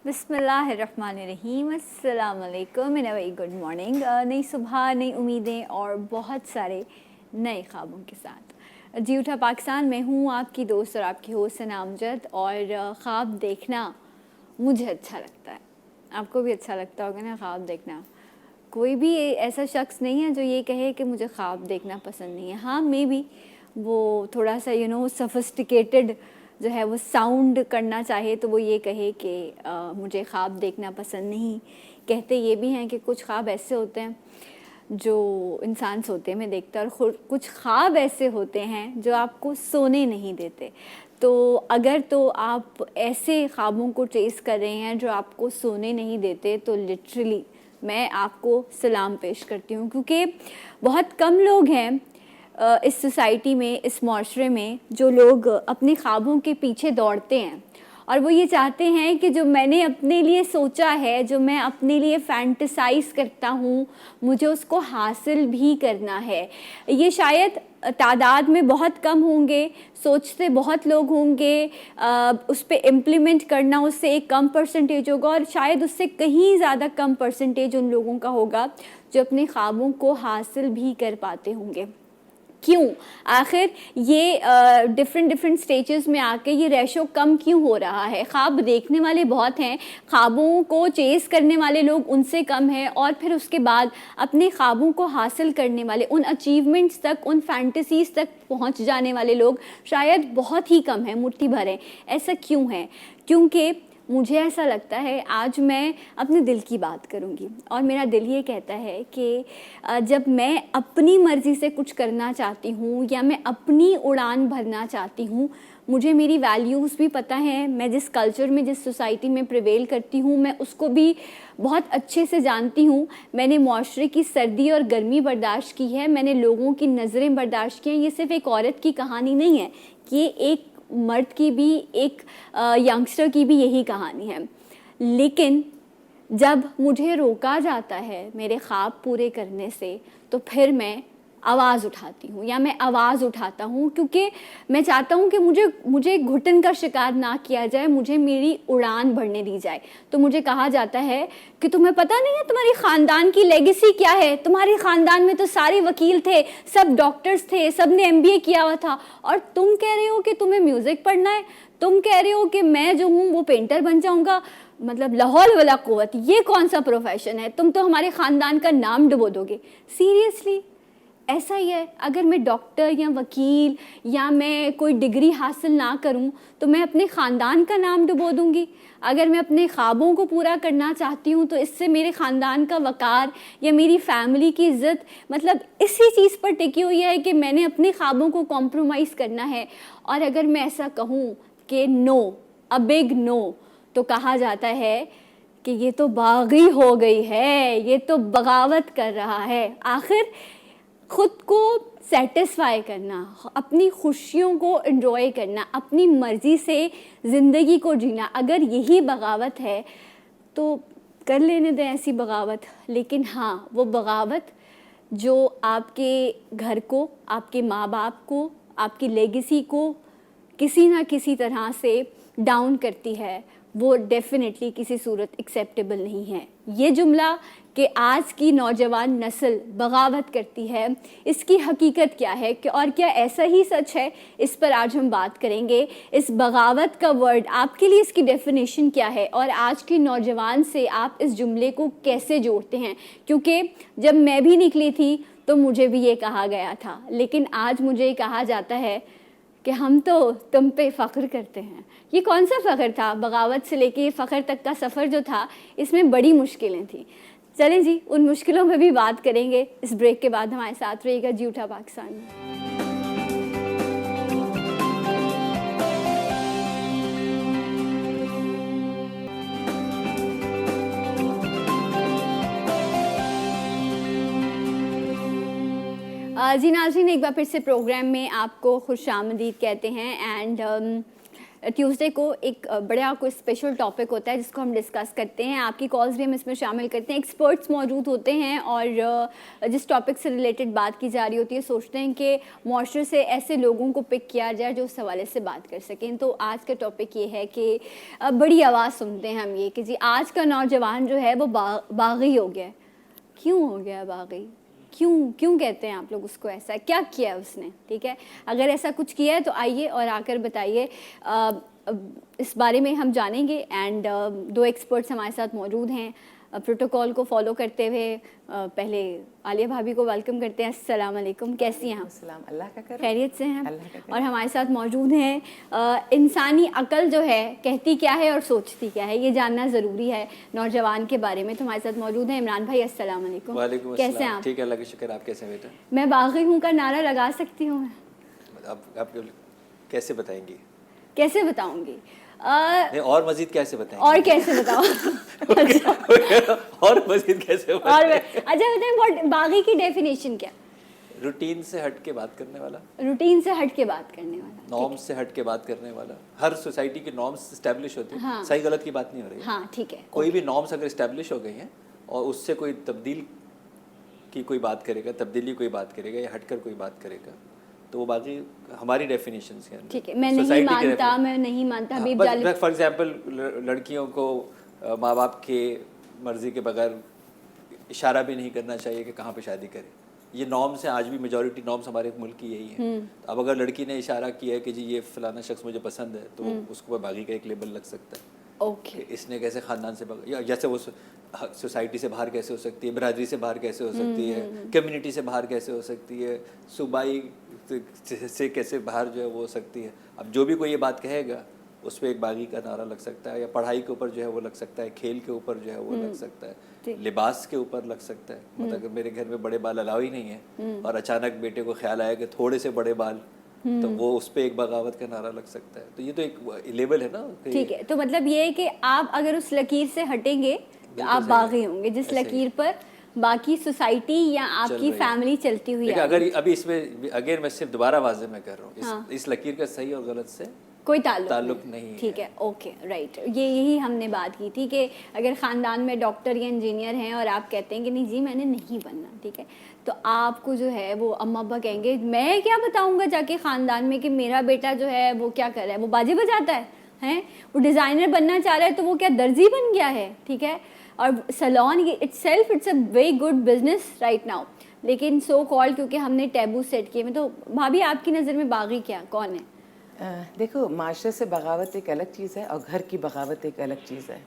बिस्मिल्लाहिर्रहमानिर्रहीम, अस्सलाम वालेकुम एंड वेरी गुड मॉर्निंग। नई सुबह, नई उम्मीदें और बहुत सारे नए ख्वाबों के साथ जी उठा पाकिस्तान में हूँ, आपकी दोस्त और आपकी होस्ट सना अमजद। और ख्वाब देखना मुझे अच्छा लगता है, आपको भी अच्छा लगता होगा ना ख्वाब देखना। कोई भी ऐसा शख्स नहीं है जो ये कहे कि मुझे ख्वाब देखना पसंद नहीं है। हाँ, मे बी वो थोड़ा सा सोफिस्टिकेटेड जो है वो साउंड करना चाहे तो वो ये कहे कि मुझे ख्वाब देखना पसंद नहीं। कहते ये भी हैं कि कुछ ख्वाब ऐसे होते हैं जो इंसान सोते में देखता है, और कुछ ख्वाब ऐसे होते हैं जो आपको सोने नहीं देते। तो अगर तो आप ऐसे ख्वाबों को चेस कर रहे हैं जो आपको सोने नहीं देते, तो लिटरली मैं आपको सलाम पेश करती हूँ, क्योंकि बहुत कम लोग हैं इस सोसाइटी में, इस माशरे में, जो लोग अपने ख्वाबों के पीछे दौड़ते हैं और वो ये चाहते हैं कि जो मैंने अपने लिए सोचा है, जो मैं अपने लिए फैंटसाइज करता हूँ, मुझे उसको हासिल भी करना है। ये शायद तादाद में बहुत कम होंगे, सोचते बहुत लोग होंगे, उस पर इम्प्लीमेंट करना उससे एक कम परसेंटेज होगा, और शायद उससे कहीं ज़्यादा कम परसेंटेज उन लोगों का होगा जो अपने ख्वाबों को हासिल भी कर पाते होंगे। क्यों आखिर ये डिफरेंट स्टेजेस में आके ये रेशो कम क्यों हो रहा है? ख्वाब देखने वाले बहुत हैं, ख्वाबों को चेस करने वाले लोग उनसे कम हैं, और फिर उसके बाद अपने ख्वाबों को हासिल करने वाले, उन अचीवमेंट्स तक, उन फैंटेसीज तक पहुंच जाने वाले लोग शायद बहुत ही कम हैं, मुट्ठी भर हैं। ऐसा क्यों है? क्योंकि मुझे ऐसा लगता है, आज मैं अपने दिल की बात करूंगी, और मेरा दिल ये कहता है कि जब मैं अपनी मर्ज़ी से कुछ करना चाहती हूँ या मैं अपनी उड़ान भरना चाहती हूँ, मुझे मेरी वैल्यूज़ भी पता है, मैं जिस कल्चर में, जिस सोसाइटी में प्रिवेल करती हूँ, मैं उसको भी बहुत अच्छे से जानती हूँ। मैंने माशरे की सर्दी और गर्मी बर्दाश्त की है, मैंने लोगों की नज़रें बर्दाश्त की हैं। ये सिर्फ़ एक औरत की कहानी नहीं है, ये एक मर्द की भी, एक यंगस्टर की भी यही कहानी है। लेकिन जब मुझे रोका जाता है मेरे ख्वाब पूरे करने से, तो फिर मैं आवाज़ उठाती हूँ, या मैं आवाज़ उठाता हूँ, क्योंकि मैं चाहता हूँ कि मुझे घुटन का शिकार ना किया जाए, मुझे मेरी उड़ान भरने दी जाए। तो मुझे कहा जाता है कि तुम्हें पता नहीं है तुम्हारी ख़ानदान की लेगेसी क्या है, तुम्हारे ख़ानदान में तो सारे वकील थे, सब डॉक्टर्स थे, सब ने MBA किया हुआ था, और तुम कह रहे हो कि तुम्हें म्यूज़िक पढ़ना है, तुम कह रहे हो कि मैं जो हूँ वो पेंटर बन जाऊँगा। मतलब लाहौल वाला कुव्वत, ये कौन सा प्रोफेशन है? तुम तो हमारे ख़ानदान का नाम डुबो दोगे। सीरियसली ऐसा ही है। अगर मैं डॉक्टर या वकील या मैं कोई डिग्री हासिल ना करूं, तो मैं अपने ख़ानदान का नाम डुबो दूंगी। अगर मैं अपने ख्वाबों को पूरा करना चाहती हूं, तो इससे मेरे ख़ानदान का वक़ार या मेरी फैमिली की इज़्ज़त मतलब इसी चीज़ पर टिकी हुई है कि मैंने अपने ख्वाबों को कॉम्प्रोमाइज़ करना है। और अगर मैं ऐसा कहूँ कि नो, अ बिग नो, तो कहा जाता है कि ये तो बागी हो गई है, ये तो बगावत कर रहा है। आखिर खुद को सेटिस्फाई करना, अपनी खुशियों को एंजॉय करना, अपनी मर्ज़ी से ज़िंदगी को जीना, अगर यही बगावत है तो कर लेने दें ऐसी बगावत। लेकिन हाँ, वो बगावत जो आपके घर को, आपके माँ बाप को, आपकी लेगेसी को किसी ना किसी तरह से डाउन करती है, वो डेफिनेटली किसी सूरत एक्सेप्टेबल नहीं है। ये जुमला कि आज की नौजवान नस्ल बगावत करती है, इसकी हकीकत क्या है कि और क्या ऐसा ही सच है? इस पर आज हम बात करेंगे। इस बगावत का वर्ड आपके लिए, इसकी डेफिनेशन क्या है, और आज के नौजवान से आप इस जुमले को कैसे जोड़ते हैं? क्योंकि जब मैं भी निकली थी तो मुझे भी ये कहा गया था, लेकिन आज मुझे कहा जाता है कि हम तो तुम पे फ़ख्र करते हैं। ये कौन सा फ़ख्र था? बगावत से लेके फ़ख्र तक का सफ़र जो था, इसमें बड़ी मुश्किलें थी। चलें जी, उन मुश्किलों पे भी बात करेंगे। इस ब्रेक के बाद हमारे साथ रहिएगा जी उठा पाकिस्तान में। जी नाज़रीन, एक बार फिर से प्रोग्राम में आपको खुशामदीद कहते हैं। एंड ट्यूसडे को एक बड़ा कोई स्पेशल टॉपिक होता है जिसको हम डिस्कस करते हैं, आपकी कॉल्स भी हम इसमें शामिल करते हैं, एक्सपर्ट्स मौजूद होते हैं और जिस टॉपिक से रिलेटेड बात की जा रही होती है सोचते हैं कि मुआशरे से ऐसे लोगों को पिक किया जाए जो उस हवाले से बात कर सकें। तो आज का टॉपिक ये है कि बड़ी आवाज़ सुनते हैं हम ये कि जी आज का नौजवान जो है वो बागी हो गया है। क्यों हो गया बागी? क्यों कहते हैं आप लोग उसको? ऐसा क्या किया है उसने? ठीक है, अगर ऐसा कुछ किया है तो आइए और आकर बताइए, इस बारे में हम जानेंगे। एंड दो एक्सपर्ट्स हमारे साथ मौजूद हैं। प्रोटोकॉल को फॉलो करते हुए पहले आलिया भाभी को वेलकम करते हैं। अस्सलाम वालेकुम, कैसी हैं आप? अस्सलाम, अल्लाह का करम, खैरियत से हैं? अल्लाह का करम। और हमारे साथ मौजूद हैं इंसानी अकल जो है कहती क्या है और सोचती क्या है, ये जानना ज़रूरी है नौजवान के बारे में। तो हमारे साथ मौजूद हैं इमरान भाई। अस्सलाम वालेकुम। वालेकुम कैसे अस्सलाम। हैं आप? ठीक है, अल्लाह का शुक्र। आप कैसे हैं बेटा? मैं बागी हूँ का नारा लगा सकती हूँ मैं? आप कैसे बताएंगी? कैसे बताऊंगी? नहीं, और मजीद कैसे बताएंगी? और कैसे बताओ? और मजीद कैसे और बताएंगी? अच्छा बताएं, बागी की डेफिनेशन क्या? रूटीन से हट के बात करने वाला, रूटीन से हट के बात करने वाला, नॉर्म्स से हट के बात करने वाला। हर सोसाइटी की नॉर्म्स एस्टेब्लिश होती है। हाँ। सही गलत की बात नहीं हो रही है। हाँ ठीक है। कोई भी नॉर्म्स अगर एस्टेब्लिश हो गई हैं और उससे कोई तब्दील की कोई बात करेगा, तब्दीली कोई बात करेगा या हटकर कोई बात करेगा तो वो बाकी हमारी डेफिनेशंस के अंदर। ठीक है, मैं नहीं मानता, मैं नहीं मानता हबीब जालिब। फॉर एग्जांपल लड़कियों को माँ बाप के मर्जी के बगैर इशारा भी नहीं करना चाहिए कि कहाँ पे शादी करें। ये नॉर्म्स हैं, आज भी मेजॉरिटी नॉर्म्स हमारे मुल्क की यही हैं। अब अगर लड़की ने इशारा किया है कि जी ये फलाना शख्स मुझे पसंद है तो उसको बागी का एक लेबल लग सकता है। ओके। इसने कैसे ख़ानदान से या जैसे वो सोसाइटी से बाहर कैसे हो सकती है, बरादरी से बाहर कैसे हो सकती है, कम्युनिटी से बाहर कैसे हो सकती है, सूबाई से कैसे बाहर जो है वो हो सकती है। अब जो भी कोई ये बात कहेगा उस पर एक बागी का नारा लग सकता है, या पढ़ाई के ऊपर जो है वो लग सकता है, खेल के ऊपर जो है वो लग सकता है, लिबास के ऊपर लग सकता है। मतलब अगर मेरे घर में बड़े बाल अलाउ ही नहीं है और अचानक बेटे को ख्याल आया कि थोड़े से बड़े बाल, तो वो उस पर एक बगावत का नारा लग सकता है। तो ये तो एक लेवल है ना। ठीक है, तो मतलब ये है कि आप अगर उस लकीर से हटेंगे तो आप बागी होंगे जिस लकीर पर बाकी सोसाइटी या आपकी फैमिली चलती हुई है। अगर अभी इसमें अगेन मैं सिर्फ दोबारा वाजे में कर रहा हूँ, इस लकीर का सही और गलत से कोई ताल्लुक नहीं। ठीक है, ओके राइट। यही हमने बात की थी कि अगर ख़ानदान में डॉक्टर या इंजीनियर हैं और आप कहते हैं कि नहीं जी मैंने नहीं बनना, ठीक है, तो आपको जो है वो अम्मा अब्बा कहेंगे मैं क्या बताऊंगा जाके ख़ानदान में कि मेरा बेटा जो है वो क्या कर रहा है, वो बाजे बजाता है, वो डिज़ाइनर बनना चाह रहा है तो वो क्या दर्जी बन गया है, ठीक है। और salon itself it's a very good business right now, लेकिन सो कॉल्ड क्योंकि हमने टैबू सेट किए में। तो भाभी आपकी नज़र में बागी क्या कौन है? देखो, माशरे से बगावत एक अलग चीज़ है और घर की बगावत एक अलग चीज़ है।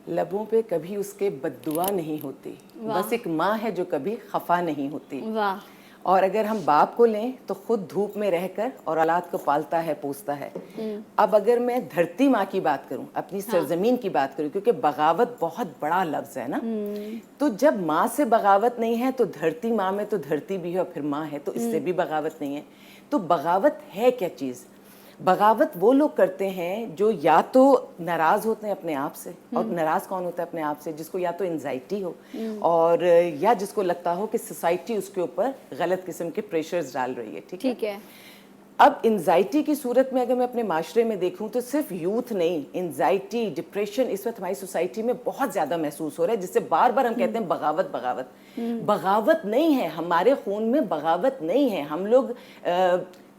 लबों पे कभी उसके बद्दुआ नहीं होती, बस एक माँ है जो कभी खफा नहीं होती। वाह। और अगर हम बाप को लें तो खुद धूप में रहकर और औलाद को पालता है, पोसता है। अब अगर मैं धरती माँ की बात करूं, अपनी सरजमीन की बात करूं, क्योंकि बगावत बहुत बड़ा लफ्ज़ है ना, तो जब माँ से बगावत नहीं है तो धरती माँ में तो धरती भी है और फिर माँ है, तो इससे भी बगावत नहीं है। तो बगावत है क्या चीज़? बगावत वो लोग करते हैं जो या तो नाराज़ होते हैं अपने आप से, और नाराज़ कौन होता है अपने आप से? जिसको या तो एंजाइटी हो और या जिसको लगता हो कि सोसाइटी उसके ऊपर गलत किस्म के प्रेशर्स डाल रही है। ठीक है। अब एंजाइटी की सूरत में अगर मैं अपने माशरे में देखूं तो सिर्फ यूथ नहीं, एंजाइटी, डिप्रेशन इस वक्त हमारी सोसाइटी में बहुत ज़्यादा महसूस हो रहा है, जिससे बार बार हम कहते हैं बगावत बगावत। बगावत नहीं है, हमारे खून में बगावत नहीं है। हम लोग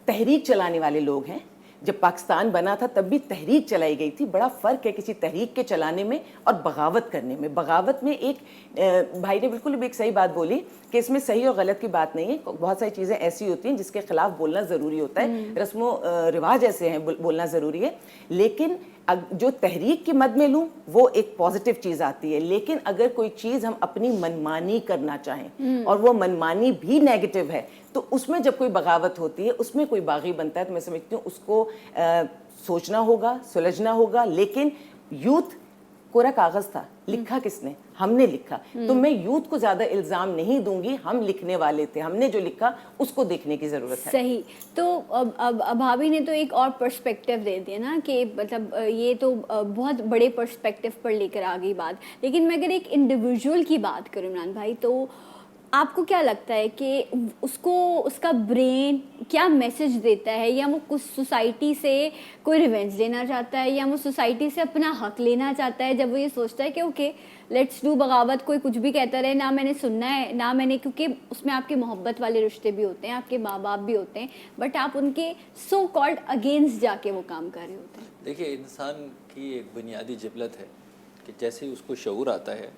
तहरीक चलाने वाले लोग हैं। जब पाकिस्तान बना था तब भी तहरीक चलाई गई थी। बड़ा फ़र्क है किसी तहरीक के चलाने में और बगावत करने में। बगावत में एक भाई ने बिल्कुल भी एक सही बात बोली कि इसमें सही और गलत की बात नहीं है। बहुत सारी चीज़ें ऐसी होती हैं जिसके खिलाफ बोलना ज़रूरी होता है, रस्मों रिवाज ऐसे हैं बोलना ज़रूरी है, लेकिन जो तहरीक की मद में लूँ वो एक पॉजिटिव चीज़ आती है। लेकिन अगर कोई चीज़ हम अपनी मनमानी करना चाहें और वो मनमानी भी नेगेटिव है तो उसमें जब कोई बगावत होती है, उसमें कोई बागी बनता है, तो मैं समझती हूँ उसको सोचना होगा, सुलझना होगा। लेकिन यूथ कोरा कागज़ था, लिखा किसने? हमने लिखा। तो मैं यूथ को ज़्यादा इल्ज़ाम नहीं दूंगी, हम लिखने वाले थे, हमने जो लिखा उसको देखने की ज़रूरत है। सही। तो अब भाभी ने तो एक और पर्सपेक्टिव दे दिया ना कि मतलब ये तो बहुत बड़े पर्सपेक्टिव पर लेकर आ गई बात। लेकिन मैं अगर एक इंडिविजुअल की बात करूँ इमरान भाई, तो آپ کو کیا لگتا ہے کہ اس کو اس کا برین کیا میسج دیتا ہے؟ یا وہ کچھ سوسائٹی سے کوئی ریونج لینا چاہتا ہے، یا وہ سوسائٹی سے اپنا حق لینا چاہتا ہے، جب وہ یہ سوچتا ہے کہ اوکے لیٹس ڈو بغاوت، کوئی کچھ بھی کہتا رہے، نہ میں نے سننا ہے نہ میں نے، کیونکہ اس میں آپ کے محبت والے رشتے بھی ہوتے ہیں، آپ کے ماں باپ بھی ہوتے ہیں، بٹ آپ ان کے سو کالڈ اگینسٹ جا کے وہ کام کر رہے ہوتے ہیں. دیکھیے انسان کی ایک بنیادی جبلت ہے کہ جیسے ہی اس کو شعور آتا ہے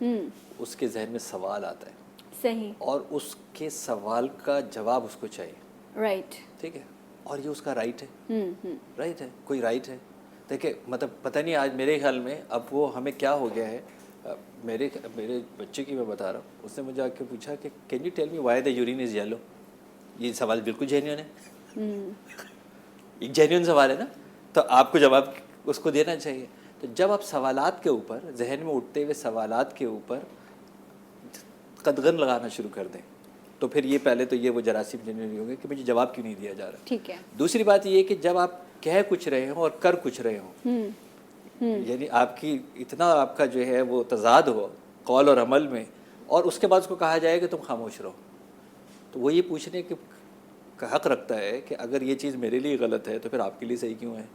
اس کے ذہن میں سوال آتا ہے، صحیح، اور اس کے سوال کا جواب اس کو چاہیے. رائٹ، ٹھیک ہے، اور یہ اس کا رائٹ ہے. رائٹ ہے، کوئی رائٹ ہے. دیکھیں مطلب پتہ نہیں آج میرے خیال میں اب وہ ہمیں کیا ہو گیا ہے. میرے بچے کی میں بتا رہا ہوں، اس نے مجھے آ کے پوچھا کہ can you tell me why the urine is yellow. یہ سوال بالکل جینیون ہے، ایک جینیون سوال ہے نا، تو آپ کو جواب اس کو دینا چاہیے. تو جب آپ سوالات کے اوپر، ذہن میں اٹھتے ہوئے سوالات کے اوپر قدغن لگانا شروع کر دیں تو پھر یہ پہلے تو یہ وہ جراثیم جنریٹ ہوں گے کہ مجھے جواب کیوں نہیں دیا جا رہا. ٹھیک ہے. دوسری بات یہ کہ جب آپ کہہ کچھ رہے ہوں اور کر کچھ رہے ہوں، یعنی آپ کی اتنا آپ کا جو ہے وہ تضاد ہو قول اور عمل میں، اور اس کے بعد اس کو کہا جائے کہ تم خاموش رہو، تو وہ یہ پوچھنے کا حق رکھتا ہے کہ اگر یہ چیز میرے لیے غلط ہے تو پھر آپ کے لیے صحیح کیوں ہے،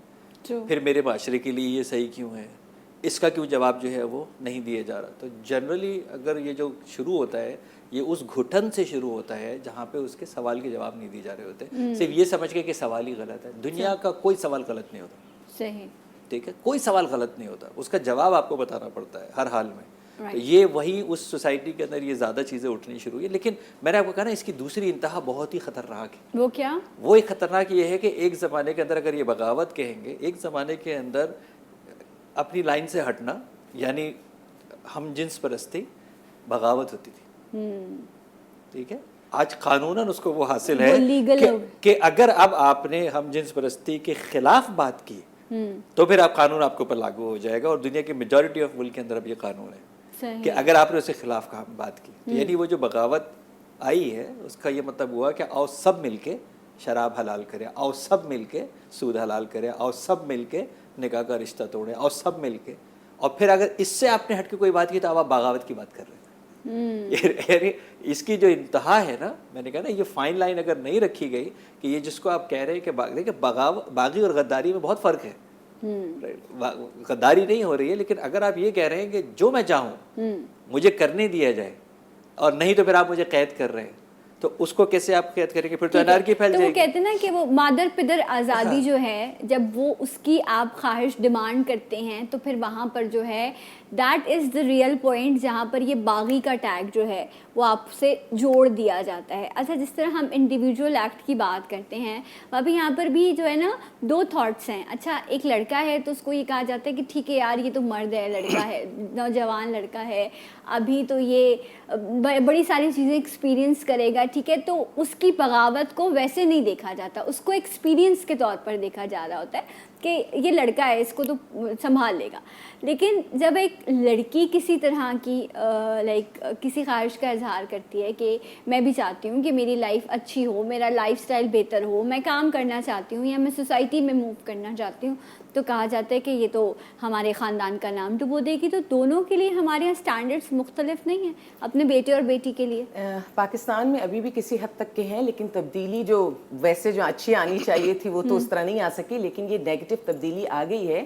پھر میرے معاشرے کے لیے یہ صحیح کیوں ہے، اس کا کیوں جواب جو ہے وہ نہیں دیا جا رہا. تو جنرلی اگر یہ جو شروع ہوتا ہے یہ اس گھٹن سے شروع ہوتا ہے جہاں پہ اس کے سوال کے جواب نہیں دیے جا رہے ہوتے، صرف یہ سمجھ کے کہ سوال ہی غلط ہے. دنیا کا کوئی سوال غلط نہیں ہوتا، صحیح، ٹھیک ہے، کوئی سوال غلط نہیں ہوتا، اس کا جواب آپ کو بتانا پڑتا ہے ہر حال میں. تو یہ وہی اس سوسائٹی کے اندر یہ زیادہ چیزیں اٹھنی شروع ہوئی. لیکن میں نے آپ کو کہا نا اس کی دوسری انتہا بہت ہی خطرناک ہے. وہ کیا؟ وہ ایک خطرناک یہ ہے کہ ایک زمانے کے اندر اگر یہ بغاوت کہیں گے، ایک زمانے کے اندر اپنی لائن سے ہٹنا یعنی ہم جنس پرستی بغاوت ہوتی تھی. ٹھیک ہے، آج قانوناً اس کو وہ حاصل ہے کہ اگر اب آپ نے ہم جنس پرستی کے خلاف بات کی تو پھر آپ قانون آپ کے اوپر لاگو ہو جائے گا، اور دنیا کی میجورٹی آف ملک کے اندر اب یہ قانون ہے کہ اگر آپ نے اس کے خلاف بات کی تو یعنی وہ جو بغاوت آئی ہے اس کا یہ مطلب ہوا کہ آؤ سب مل کے شراب حلال کرے، آؤ سب مل کے سود حلال کرے، آؤ سب مل کے نکاح کا رشتہ توڑے، آؤ سب مل کے. اور پھر اگر اس سے آپ نے ہٹ کے کوئی بات کی تو اب آپ بغاوت کی بات کر رہے ہیں. اس کی جو انتہا ہے نا، میں نے کہا نا یہ فائن لائن اگر نہیں رکھی گئی کہ یہ جس کو آپ کہہ رہے ہیں کہ باغی اور غداری میں بہت فرق ہے. غداری نہیں ہو رہی ہے، لیکن اگر آپ یہ کہہ رہے ہیں کہ جو میں چاہوں مجھے کرنے دیا جائے اور نہیں تو پھر آپ مجھے قید کر رہے ہیں، تو اس کو کیسے آپ قید کریں گے؟ پھر تو انارکی پھیل جائے گی. تو وہ کہتے ہیں نا کہ وہ مادر پدر آزادی جو ہے، جب وہ اس کی آپ خواہش ڈیمانڈ کرتے ہیں تو پھر وہاں پر جو ہے that is the real point جہاں پر یہ باغی کا ٹیگ جو ہے وہ آپ سے جوڑ دیا جاتا ہے. اچھا، جس طرح ہم انڈیویجول ایکٹ کی بات کرتے ہیں، ابھی یہاں پر بھی جو ہے نا دو تھاٹس ہیں. اچھا، ایک لڑکا ہے تو اس کو یہ کہا جاتا ہے کہ ٹھیک ہے یار یہ تو مرد ہے، لڑکا ہے، نوجوان لڑکا ہے، ابھی تو یہ بڑی ساری چیزیں ایکسپیرینس کرے گا، ٹھیک ہے. تو اس کی بغاوت کو ویسے نہیں دیکھا جاتا، اس کو ایکسپیرینس کے طور پر دیکھا جا رہا ہوتا ہے کہ یہ لڑکا ہے، اس کو تو سنبھال لے گا. لیکن جب ایک لڑکی کسی طرح کی کسی خواہش کا اظہار کرتی ہے کہ میں بھی چاہتی ہوں کہ میری لائف اچھی ہو، میرا لائف سٹائل بہتر ہو، میں کام کرنا چاہتی ہوں یا میں سوسائٹی میں موو کرنا چاہتی ہوں، تو کہا جاتا ہے کہ یہ تو ہمارے خاندان کا نام ڈبو دے گی. تو دونوں کے لیے ہمارے یہاں اسٹینڈرڈس مختلف نہیں ہیں اپنے بیٹے اور بیٹی کے لیے. پاکستان میں ابھی بھی کسی حد تک کے ہیں، لیکن تبدیلی جو ویسے جو اچھی آنی چاہیے تھی وہ تو اس طرح نہیں آ سکی. لیکن یہ نیگیٹو تبدیلی آ گئی ہے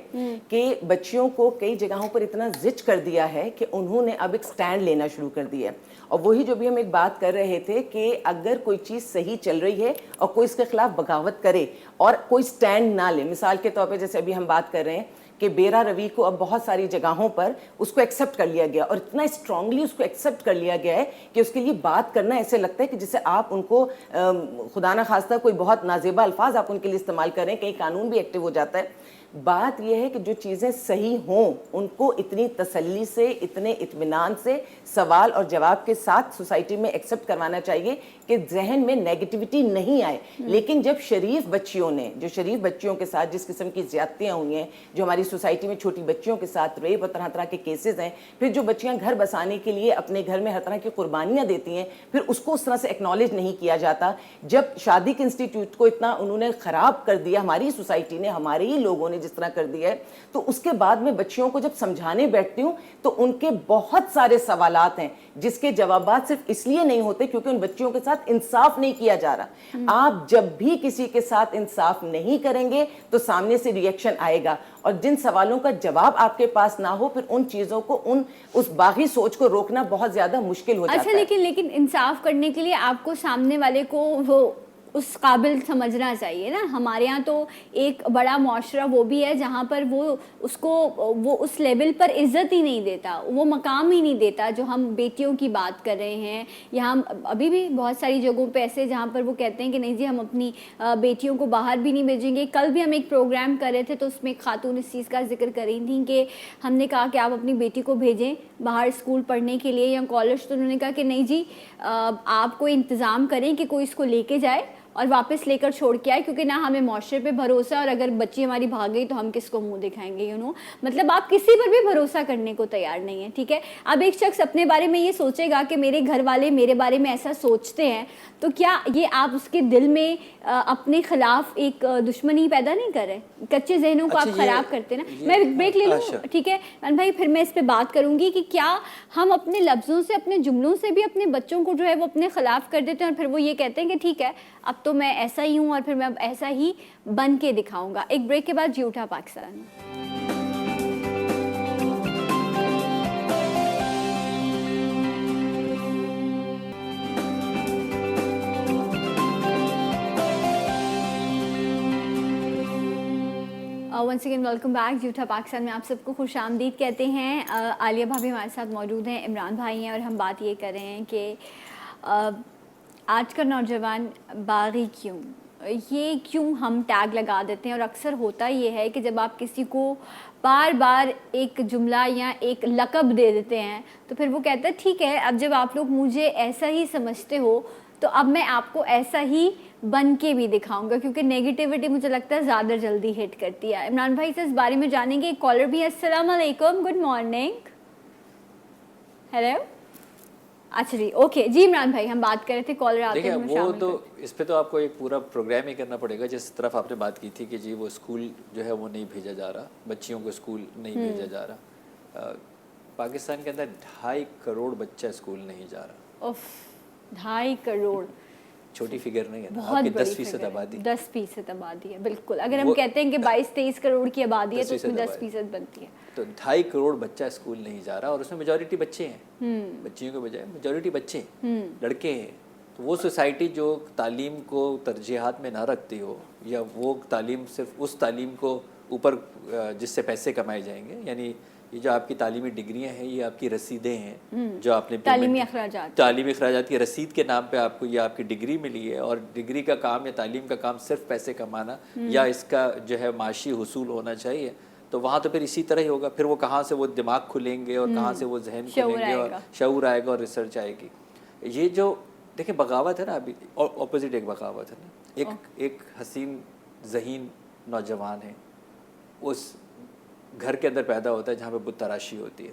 کہ بچیوں کو کئی جگہوں پر اتنا زچ کر دیا ہے کہ انہوں نے اب ایک سٹینڈ لینا شروع کر دیا ہے. اور وہی جو بھی ہم ایک بات کر رہے تھے کہ اگر کوئی چیز صحیح چل رہی ہے اور کوئی اس کے خلاف بغاوت کرے اور کوئی سٹینڈ نہ لے، مثال کے طور پہ جیسے ابھی ہم بات کر رہے ہیں کہ بیرا روی کو اب بہت ساری جگہوں پر اس کو ایکسیپٹ کر لیا گیا، اور اتنا اسٹرانگلی اس کو ایکسیپٹ کر لیا گیا ہے کہ اس کے لیے بات کرنا ایسے لگتا ہے کہ جسے آپ ان کو خدا نہ خواستہ کوئی بہت نازیبا الفاظ آپ ان کے لیے استعمال کر رہے ہیں، کہیں قانون بھی ایکٹیو ہو جاتا ہے. بات یہ ہے کہ جو چیزیں صحیح ہوں ان کو اتنی تسلی سے، اتنے اطمینان سے، سوال اور جواب کے ساتھ سوسائٹی میں ایکسیپٹ کروانا چاہیے کہ ذہن میں نیگیٹیوٹی نہیں آئے. لیکن جب شریف بچیوں نے، جو شریف بچیوں کے ساتھ جس قسم کی زیادتیاں ہوئی ہیں، جو ہماری سوسائٹی میں چھوٹی بچیوں کے ساتھ ریپ اور طرح طرح کے کیسز ہیں، پھر جو بچیاں گھر بسانے کے لیے اپنے گھر میں ہر طرح کی قربانیاں دیتی ہیں، پھر اس کو اس طرح سے ایکنالج نہیں کیا جاتا. جب شادی کے انسٹیٹیوٹ کو اتنا انہوں نے خراب کر دیا ہماری سوسائٹی نے، ہمارے ہی لوگوں نے جس طرح کر دیا ہے. تو اس کے بعد میں بچیوں کو جب سمجھانے بیٹھتی ہوں تو ان کے بہت سارے سوالات ہیں جس کے جوابات صرف اس لیے نہیں ہوتے کیونکہ ان بچیوں کے ساتھ انصاف نہیں کیا جا رہا. آپ جب بھی کسی کے ساتھ انصاف نہیں کریں گے تو سامنے سے ری ایکشن آئے گا, اور جن سوالوں کا جواب آپ کے پاس نہ ہو, پھر ان چیزوں کو, اس باغی سوچ کو روکنا بہت زیادہ مشکل ہو جاتا ہے. اچھا, لیکن انصاف کرنے کے لیے آپ کو سامنے والے کو وہ اس قابل سمجھنا چاہیے نا. ہمارے یہاں تو ایک بڑا معاشرہ وہ بھی ہے جہاں پر وہ اس لیول پر عزت ہی نہیں دیتا, وہ مقام ہی نہیں دیتا جو ہم بیٹیوں کی بات کر رہے ہیں. یہاں ابھی بھی بہت ساری جگہوں پہ ایسے جہاں پر وہ کہتے ہیں کہ نہیں جی ہم اپنی بیٹیوں کو باہر بھی نہیں بھیجیں گے. کل بھی ہم ایک پروگرام کر رہے تھے تو اس میں ایک خاتون اس چیز کا ذکر کر رہی تھیں کہ ہم نے کہا کہ آپ اپنی بیٹی کو بھیجیں باہر اسکول پڑھنے کے لیے یا کالج, تو انہوں نے کہا کہ نہیں جی آپ کوئی انتظام کریں کہ کوئی اس کو لے کے جائے اور واپس لے کر چھوڑ کے آئے, کیونکہ نہ ہمیں معاشرے پہ بھروسہ, اور اگر بچی ہماری بھاگ گئی تو ہم کس کو منہ دکھائیں گے. مطلب آپ کسی پر بھی بھروسہ کرنے کو تیار نہیں ہے. ٹھیک ہے, اب ایک شخص اپنے بارے میں یہ سوچے گا کہ میرے گھر والے میرے بارے میں ایسا سوچتے ہیں, تو کیا یہ آپ اس کے دل میں اپنے خلاف ایک دشمنی پیدا نہیں کر رہے؟ کچے ذہنوں کو آپ خراب کرتے نا. میں بریک لے لوں, ٹھیک ہے مان بھائی, پھر میں اس پہ بات کروں گی کہ کیا ہم اپنے لفظوں سے, اپنے جملوں سے بھی اپنے بچوں کو جو ہے وہ اپنے خلاف کر دیتے ہیں, اور پھر وہ یہ کہتے ہیں کہ ٹھیک ہے اب تو میں ایسا ہی ہوں اور پھر میں اب ایسا ہی بن کے دکھاؤں گا. ایک بریک کے بعد جی اٹھا Pakistan. Once again welcome back. جی اٹھا پاکستان میں آپ سب کو خوش آمدید کہتے ہیں. عالیہ بھابھی ہمارے ساتھ موجود ہیں, عمران بھائی ہیں, اور ہم بات یہ کر رہے ہیں کہ آج کا نوجوان باغی کیوں, یہ کیوں ہم ٹیگ لگا دیتے ہیں. اور اکثر ہوتا یہ ہے کہ جب آپ کسی کو بار بار ایک جملہ یا ایک لقب دے دیتے ہیں تو پھر وہ کہتا ہے ٹھیک ہے اب جب آپ لوگ مجھے ایسا ہی سمجھتے ہو تو اب میں آپ کو ایسا ہی بن کے بھی دکھاؤں گا, کیونکہ نیگیٹیوٹی مجھے لگتا ہے زیادہ جلدی ہٹ کرتی ہے. عمران بھائی سے اس بارے میں جانیں گے. ایک کالر بھی ہے. السلام علیکم, گڈ مارننگ. ہیلو, اچھا جی اوکے جی عمران بھائی ہم بات کر رہے تھے, کالر آتے ہیں وہ تو اس پہ تو آپ کو ایک پورا پروگرام ہی کرنا پڑے گا. جس طرف آپ نے بات کی تھی کہ جی وہ اسکول جو ہے وہ نہیں بھیجا جا رہا, بچیوں کو اسکول نہیں بھیجا جا رہا. پاکستان کے اندر 2.5 کروڑ بچہ اسکول نہیں جا رہا. 2.5 کروڑ چھوٹی فگر نہیں ہے, بہت آپ کی بڑی 10% آبادی. 10% آبادی ہے بالکل. اگر ہم کہتے ہیں کہ 22-23 کروڑ کی آبادی ہے تو اس میں 10% بنتی ہے. تو 2.5 کروڑ بچہ اسکول نہیں جا رہا, اور اس میں میجورٹی بچے ہیں, بچیوں کے بجائے میجورٹی بچے ہیں, لڑکے ہیں. تو وہ سوسائٹی جو تعلیم کو ترجیحات میں نہ رکھتی ہو, یا وہ تعلیم صرف اس تعلیم کو اوپر جس سے پیسے کمائے جائیں گے, یعنی یہ جو آپ کی تعلیمی ڈگریاں ہیں یہ آپ کی رسیدیں ہیں جو آپ نے تعلیمی اخراجات کی رسید کے نام پہ آپ کو یہ آپ کی ڈگری ملی ہے, اور ڈگری کا کام یا تعلیم کا کام صرف پیسے کمانا یا اس کا جو ہے معاشی حصول ہونا چاہیے. تو وہاں تو پھر اسی طرح ہی ہوگا. پھر وہ کہاں سے وہ دماغ کھلیں گے اور کہاں سے وہ ذہن کھلیں گے اور شعور آئے گا اور ریسرچ آئے گی. یہ جو دیکھیں بغاوت ہے نا, ابھی اپوزٹ ایک بغاوت ہے نا, ایک حسین ذہین نوجوان ہے, اس گھر کے اندر پیدا ہوتا ہے جہاں پہ بت تراشی ہوتی ہے,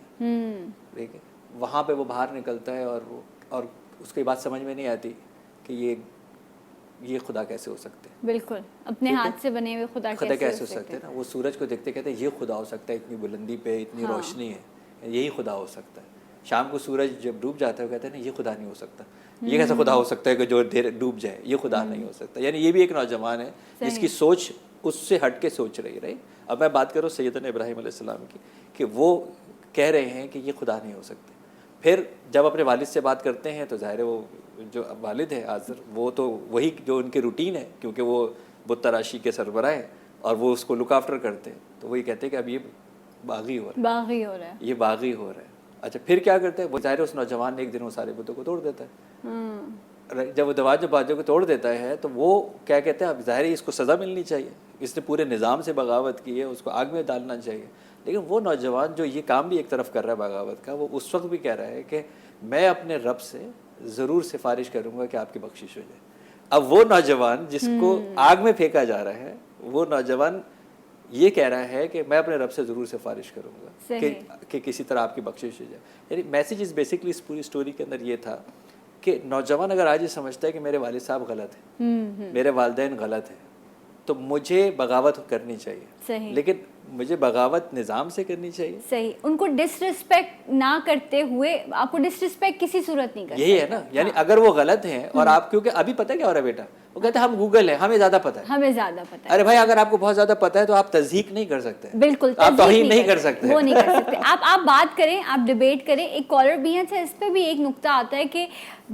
ٹھیک ہے, وہاں پہ وہ باہر نکلتا ہے اور اس کی بات سمجھ میں نہیں آتی کہ یہ خدا کیسے ہو سکتے ہیں. بالکل اپنے ہاتھ سے بنے ہوئے خدا کیسے ہو سکتے ہیں نا. وہ سورج کو دیکھتے کہتے ہیں یہ خدا ہو سکتا ہے, اتنی بلندی پہ اتنی روشنی ہے, یہی خدا ہو سکتا ہے. شام کو سورج جب ڈوب جاتا ہے وہ کہتے ہیں نا یہ خدا نہیں ہو سکتا, یہ کیسا خدا ہو سکتا ہے کہ جو دیر ڈوب جائے, یہ خدا نہیں ہو سکتا. یعنی یہ بھی ایک نوجوان ہے جس کی سوچ اس سے ہٹ کے سوچ رہی. اب میں بات کروں سیدنا ابراہیم علیہ السلام کی, کہ وہ کہہ رہے ہیں کہ یہ خدا نہیں ہو سکتے. پھر جب اپنے والد سے بات کرتے ہیں تو ظاہر ہے وہ جو والد ہے آزر, وہ تو وہی جو ان کی روٹین ہے, کیونکہ وہ بت تراشی کے سربراہ ہیں اور وہ اس کو لک آفٹر کرتے ہیں, تو وہی کہتے ہیں کہ اب یہ باغی ہو رہا ہے, یہ باغی ہو رہا ہے. اچھا پھر کیا کرتے ہیں وہ, ظاہر ہے اس نوجوان نے ایک دن وہ سارے بتوں کو توڑ دیتا ہے. جب وہ دواج بازوں کو توڑ دیتا ہے تو وہ کیا کہتے ہیں اب ظاہر ہے اس کو سزا ملنی چاہیے, اس نے پورے نظام سے بغاوت کی ہے, اس کو آگ میں ڈالنا چاہیے. لیکن وہ نوجوان جو یہ کام بھی ایک طرف کر رہا ہے بغاوت کا, وہ اس وقت بھی کہہ رہا ہے کہ میں اپنے رب سے ضرور سفارش کروں گا کہ آپ کی بخشش ہو جائے. اب وہ نوجوان جس کو آگ میں پھینکا جا رہا ہے, وہ نوجوان یہ کہہ رہا ہے کہ میں اپنے رب سے ضرور سفارش کروں گا کہ کسی طرح آپ کی بخشش ہو جائے. یعنی میسیج از بیسکلی اس پوری سٹوری کے اندر یہ تھا کہ نوجوان اگر آج یہ سمجھتا ہے کہ میرے والد صاحب غلط ہیں, میرے والدین غلط ہیں, تو مجھے بغاوت کرنی چاہیے. صحیح. لیکن مجھے بغاوت نظام سے کرنی چاہیے. صحیح. ان کو ڈس رسپیکٹ نہ کرتے ہوئے آپ کو ڈس رسپیکٹ کسی صورت نہیں کرنا. یہی ہے نا, یعنی اگر وہ غلط ہیں اور آپ, کیونکہ ابھی پتہ کیا ہو رہا ہے بیٹا, وہ کہتے ہیں ہم گوگل ہیں, ہمیں زیادہ پتہ ہے. ہمیں زیادہ پتہ ہے. ارے بھائی اگر آپ کو بہت زیادہ پتہ ہے تو آپ تصدیق نہیں کر سکتے. بالکل آپ توہین نہیں کر سکتے. وہ نہیں کر سکتے. آپ بات کریں, آپ ڈبیٹ کریں. ایک کالر بھی ہے, اچھا اس پہ بھی ایک نقطہ آتا ہے کہ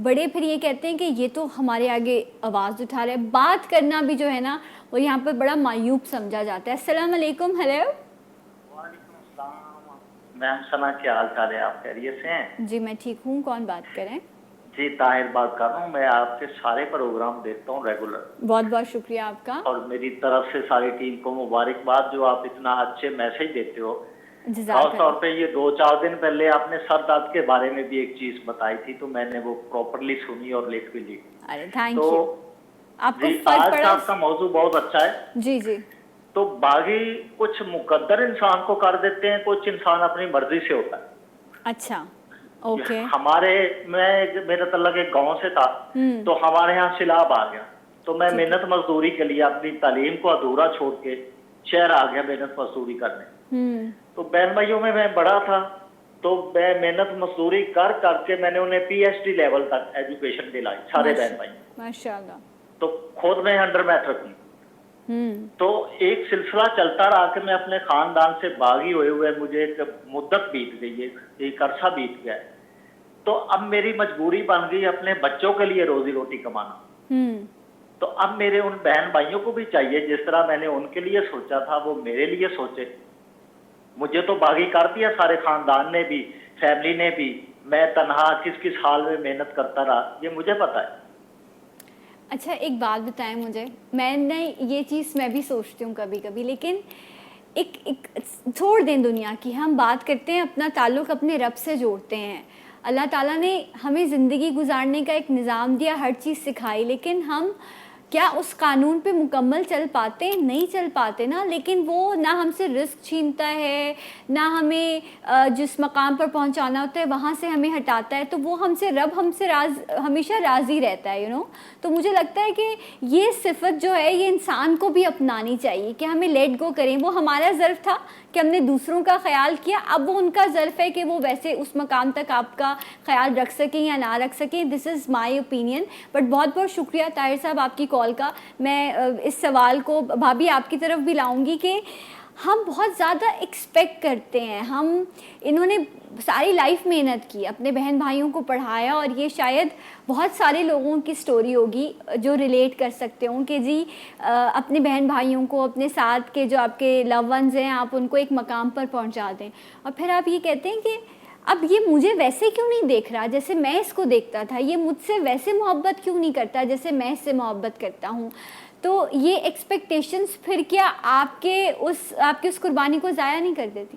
بڑے پھر یہ کہتے ہیں کہ یہ تو ہمارے آگے آواز اٹھا رہے ہیں. بات کرنا بھی جو ہے نا وہ یہاں پہ بڑا معیوب سمجھا جاتا ہے. السلام علیکم. ہیلو. میم ثنا, کیا حال چال ہے, آپ خیریت سے ہیں؟ جی میں ٹھیک ہوں. کون بات کریں؟ جی طاہر بات کر رہا ہوں. میں آپ کے سارے پروگرام دیکھتا ہوں ریگولر. بہت بہت شکریہ آپ کا. اور میری طرف سے ساری ٹیم کو مبارکباد جو آپ اتنا اچھے میسج دیتے ہو. جزاک خاص طور پہ یہ 2-4 دن پہلے آپ نے سر درد کے بارے میں بھی ایک چیز بتائی تھی, تو میں نے وہ پراپرلی سنی اور لکھ بھی لی. ارے تھینک یو. آپ کو جی فرق آج پڑا؟ آپ کا موضوع بہت اچھا ہے. جی جی. تو باغی کچھ مقدر انسان کو کر دیتے ہیں, کچھ انسان اپنی مرضی سے ہوتا ہے. اچھا اوکے. میرا تعلق ایک گاؤں سے تھا, تو ہمارے ہاں سیلاب آ گیا, تو میں محنت مزدوری کے لیے اپنی تعلیم کو ادھورا چھوڑ کے شہر آ گیا محنت مزدوری کرنے. تو بہن بھائیوں میں بڑا تھا, تو میں محنت مزدوری کر کے میں نے انہیں PhD لیول تک ایجوکیشن دلائی سارے بہن بھائی. ماشاءاللہ. تو خود میں انڈر میٹرک ہوں. تو ایک سلسلہ چلتا رہا کہ میں اپنے خاندان سے باغی ہوئے مجھے ایک مدت بیت گئی, ایک عرصہ بیت گیا. تو اب میری مجبوری بن گئی اپنے بچوں کے لیے روزی روٹی کمانا. تو اب میرے ان بہن بھائیوں کو بھی چاہیے جس طرح میں نے ان کے لیے سوچا تھا وہ میرے لیے سوچے. مجھے تو باغی کر دیا سارے خاندان نے بھی, فیملی نے بھی. میں تنہا کس حال میں محنت کرتا رہا, یہ مجھے پتا ہے. اچھا ایک بات بتائیں مجھے, میں نے یہ چیز میں بھی سوچتی ہوں کبھی کبھی, لیکن ایک چھوڑ دیں دنیا کی, ہم بات کرتے ہیں اپنا تعلق اپنے رب سے جوڑتے ہیں. اللہ تعالیٰ نے ہمیں زندگی گزارنے کا ایک نظام دیا, ہر چیز سکھائی, لیکن ہم کیا اس قانون پہ مکمل چل پاتے ہیں؟ نہیں چل پاتے نا. لیکن وہ نہ ہم سے رزق چھینتا ہے, نہ ہمیں جس مقام پر پہنچانا ہوتا ہے وہاں سے ہمیں ہٹاتا ہے. تو وہ رب ہم سے ہمیشہ راضی رہتا ہے تو مجھے لگتا ہے کہ یہ صفت جو ہے یہ انسان کو بھی اپنانی چاہیے کہ ہمیں لیٹ گو کریں. وہ ہمارا ظرف تھا کہ ہم نے دوسروں کا خیال کیا, اب وہ ان کا ظرف ہے کہ وہ ویسے اس مقام تک آپ کا خیال رکھ سکیں یا نہ رکھ سکیں. دس از مائی اوپینین. بٹ بہت بہت شکریہ طاہر صاحب آپ کی کال کا. میں اس سوال کو بھابھی آپ کی طرف بھی لاؤں گی کہ ہم بہت زیادہ ایکسپیکٹ کرتے ہیں. انہوں نے ساری لائف محنت کی, اپنے بہن بھائیوں کو پڑھایا, اور یہ شاید بہت سارے لوگوں کی سٹوری ہوگی جو ریلیٹ کر سکتے ہوں کہ جی اپنے بہن بھائیوں کو, اپنے ساتھ کے جو آپ کے لو ونز ہیں, آپ ان کو ایک مقام پر پہنچا دیں, اور پھر آپ یہ کہتے ہیں کہ اب یہ مجھے ویسے کیوں نہیں دیکھ رہا جیسے میں اس کو دیکھتا تھا, یہ مجھ سے ویسے محبت کیوں نہیں کرتا جیسے میں اس سے محبت کرتا ہوں. تو یہ ایکسپیکٹیشنز پھر کیا آپ کی اس قربانی کو ضائع نہیں کر دیتی؟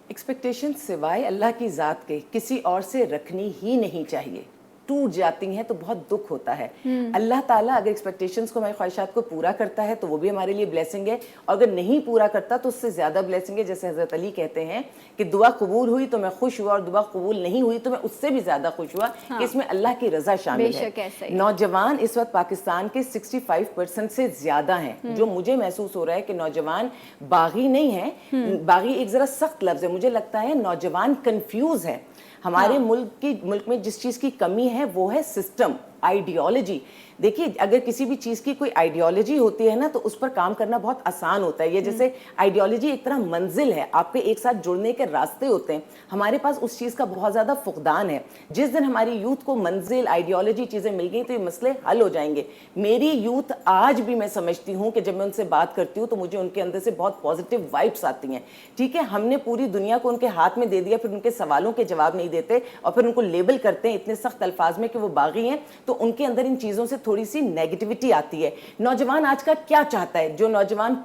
ایکسپیکٹیشن سوائے اللہ کی ذات کے کسی اور سے رکھنی ہی نہیں چاہیے. ٹوٹ جاتی ہیں تو بہت دکھ ہوتا ہے. اللہ تعالیٰ اگر ایکسپیکٹیشنز کو, ہماری خواہشات کو پورا کرتا ہے تو وہ بھی ہمارے لیے بلیسنگ ہے, اور اگر نہیں پورا کرتا تو اس سے زیادہ بلیسنگ ہے. جیسے حضرت علی کہتے ہیں کہ دعا قبول ہوئی تو میں خوش ہوا, اور دعا قبول نہیں ہوئی تو میں اس سے بھی زیادہ خوش ہوا کہ اس میں اللہ کی رضا شامل ہے. نوجوان اس وقت پاکستان کے 65% سے زیادہ ہیں. جو مجھے محسوس ہو رہا ہے کہ نوجوان باغی نہیں ہیں. باغی ایک ذرا سخت لفظ ہے, مجھے لگتا ہے نوجوان کنفیوز ہے. ہمارے ملک میں جس چیز کی کمی ہے وہ ہے سسٹم, آئیڈیالوجی. دیکھیے اگر کسی بھی چیز کی کوئی آئیڈیالوجی ہوتی ہے نا تو اس پر کام کرنا بہت آسان ہوتا ہے. یہ جیسے آئیڈیالوجی ایک طرح منزل ہے, آپ کے ایک ساتھ جڑنے کے راستے ہوتے ہیں. ہمارے پاس اس چیز کا بہت زیادہ فقدان ہے. جس دن ہماری یوتھ کو منزل, آئیڈیالوجی چیزیں مل گئی تو یہ مسئلے حل ہو جائیں گے. میری یوتھ آج بھی میں سمجھتی ہوں کہ جب میں ان سے بات کرتی ہوں تو مجھے ان کے اندر سے بہت پازیٹیو وائبس آتی ہیں. ٹھیک ہے, ہم نے پوری دنیا کو ان کے ہاتھ میں دے دیا, پھر ان کے سوالوں کے جواب نہیں دیتے, اور پھر ان کو لیبل کرتے ہیں اتنے سخت الفاظ میں کہ وہ باغی ہیں, تو ان کے اندر ان چیزوں سے تھوڑی سی نیگیٹیوٹی آتی ہے. نوجوان آج کا کیا چاہتا ہے؟ جو نوجوان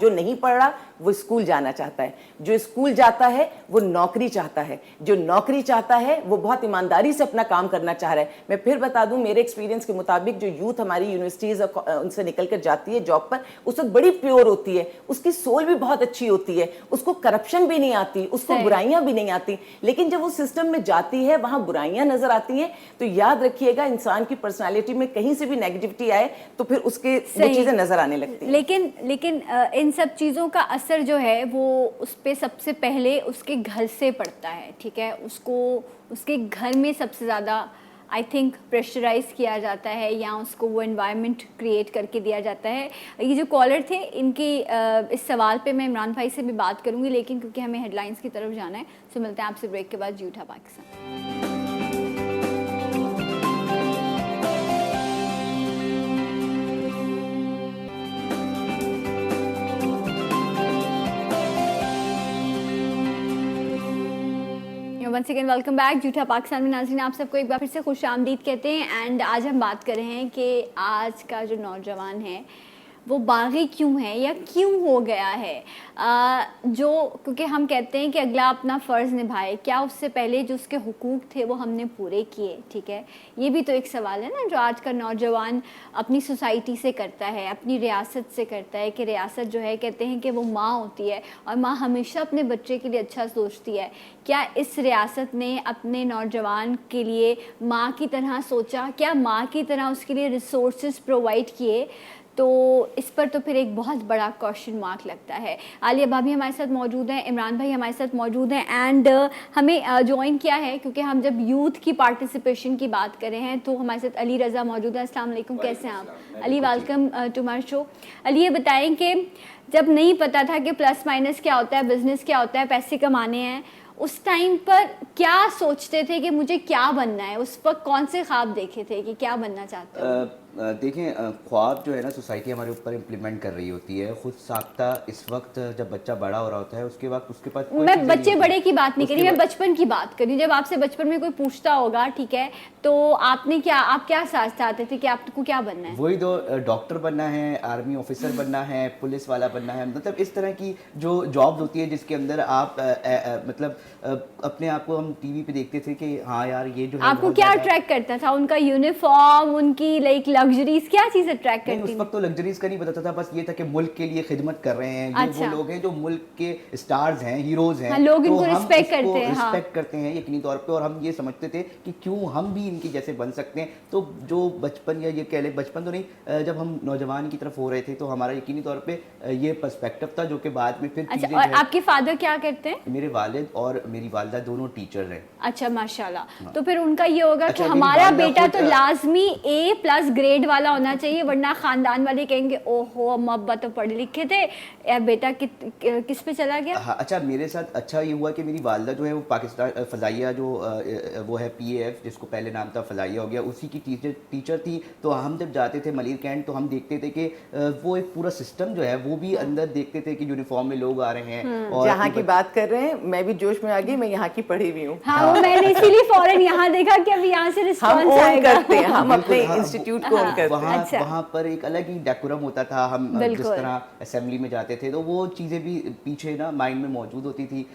جو نہیں پڑھ رہا وہ اسکول جانا چاہتا ہے, جو اسکول جاتا ہے وہ نوکری چاہتا ہے, جو نوکری چاہتا ہے وہ بہت ایمانداری سے اپنا کام کرنا چاہ رہا ہے. میں پھر بتا دوں میرے ایکسپیرینس کے مطابق جو یوتھ ہماری یونیورسٹیز ان سے نکل کر جاتی ہے جاب پر, اس وقت بڑی پیور ہوتی ہے, اس کی سول بھی بہت اچھی ہوتی ہے, اس کو کرپشن بھی نہیں آتی, اس کو برائیاں بھی نہیں آتی. لیکن جب وہ سسٹم میں جاتی ہے وہاں برائیاں نظر آتی ہیں, تو یاد رکھیے گا انسان इंसान की पर्सनालिटी में कहीं से भी नेगेटिविटी आए तो फिर उसके वो चीज़ें नज़र आने लगती हैं। लेकिन इन सब चीज़ों का असर जो है वो उस पे सबसे पहले उसके घर से पड़ता है, ठीक है, उसको उसके घर में सबसे ज़्यादा आई थिंक प्रेशराइज किया जाता है या उसको वो एनवायरनमेंट क्रिएट करके दिया जाता है। ये जो कॉलर थे इनकी इस सवाल पे मैं इमरान भाई से भी बात करूंगी, लेकिन क्योंकि हमें हेडलाइंस की तरफ जाना है, तो मिलते हैं आपसे ब्रेक के बाद। जी उठा Pakistan. Once again welcome back. झूठा पाकिस्तान में नाज़रीन आप सबको एक बार फिर से खुश आमदीद कहते हैं। एंड आज हम बात कर रहे हैं कि आज का जो नौजवान है वो बागी क्यों है या क्यों हो गया है, जो क्योंकि हम कहते हैं कि अगला अपना फ़र्ज़ निभाए, क्या उससे पहले जो उसके हुकूक थे वो हमने पूरे किए, ठीक है। ये भी तो एक सवाल है ना जो आज का नौजवान अपनी सोसाइटी से करता है, अपनी रियासत से करता है कि रियासत जो है कहते हैं कि वो माँ होती है और माँ हमेशा अपने बच्चे के लिए अच्छा सोचती है। क्या इस रियासत ने अपने नौजवान के लिए माँ की तरह सोचा? क्या माँ की तरह उसके लिए रिसोर्सेज प्रोवाइड किए? तो इस पर तो फिर एक बहुत बड़ा क्वेश्चन मार्क लगता है। आलिया भाभी हमारे साथ मौजूद हैं, इमरान भाई हमारे साथ मौजूद हैं एंड हमें ज्वाइन किया है क्योंकि हम जब यूथ की पार्टिसिपेशन की बात कर रहे हैं तो हमारे साथ अली रज़ा मौजूद है। अस्सलाम वालेकुम, कैसे हैं आप? Ali welcome to my show. Ali ये बताएं कि जब नहीं पता था कि प्लस माइनस क्या होता है, बिजनेस क्या होता है, पैसे कमाने हैं, उस टाइम पर क्या सोचते थे कि मुझे क्या बनना है? उस वक्त कौन से ख्वाब देखे थे कि क्या बनना चाहते हो? देखें, ख्वाब जो है ना सोसाइटी हमारे ऊपर इम्प्लीमेंट कर रही होती है खुद साख्ता। इस वक्त जब बच्चा बड़ा हो रहा होता है उसके वक्त उसके पास मैं बच्चे बड़े की बात नहीं करी, मैं बचपन की बात करी। जब आपसे बचपन में कोई पूछता होगा, ठीक है, तो आप क्या चाहते थे कि आपको क्या बनना है? वही दो, डॉक्टर बनना है, आर्मी ऑफिसर बनना है, पुलिस वाला बनना है, मतलब इस तरह की जो जॉब होती है जिसके अंदर आप मतलब अपने आप को हम टीवी पे देखते थे कि हाँ यार ये जो है। आपको क्या अट्रैक्ट करता था? उनका यूनिफॉर्म, उनकी लाइक लग्जरीज, क्या चीज अट्रैक्ट करती थी? उस वक्त तो लग्जरीज का नहीं पता था, बस ये था कि मुल्क के लिए खिदमत कर रहे हैं। अच्छा। वो लोग हैं जो मुल्क के स्टार्स हैं, हीरोज हैं। हाँ, लोग इनको तो रिस्पेक्ट करते हैं। रिस्पेक्ट करते हैं यकीनी तौर पे, और हम ये समझते थे कि क्यों हम भी इनके जैसे बन सकते हैं। तो जो बचपन, या ये कह ले बचपन तो नहीं, जब हम नौजवान की तरफ हो रहे थे तो हमारा यकीनी तौर पे ये पर्सपेक्टिव था जो कि बाद में फिर अच्छा। और आपके फादर क्या करते हैं? मेरे वालिद और मेरी वालिदा दोनों टीचर हैं। अच्छा, माशाल्लाह। तो फिर उनका ये होगा कि अच्छा, हमारा बेटा तो लाजमी A+ ग्रेड वाला होना चाहिए, वरना खानदान वाले कहेंगे ओहो अम्मा अब्बा तो पढ़े लिखे थे, बेटा किस पे चला गया? हाँ, अच्छा मेरे साथ अच्छा ये हुआ कि मेरी वालिदा जो है वो पाकिस्तान फ़ज़ाइया जो वो है PAF जिसको पहले नाम था फ़ज़ाइया हो गया, उसी की टीचर थी। तो हम जब जाते थे मलिर कैंट तो हम देखते थे कि वो एक पूरा सिस्टम जो है वो भी अंदर देखते थे कि यूनिफॉर्म में लोग आ रहे हैं। और जहाँ की बात कर रहे हैं, मैं भी जोश में आ गई, मैं यहाँ की पढ़ी हुई हूँ। हाँ, वो मैंने इसीलिए फौरन यहाँ देखा कि अब यहाँ से रिस्पॉन्स आएगा। करते हैं हम अपने इंस्टीट्यूट को ओन करते हैं। अच्छा। वहाँ पर एक अलग ही डेकोरम होता था। हम जिस तरह असेंबली में जाते थे तो वो चीज़ें भी पीछे ना माइंड में मौजूद होती थी,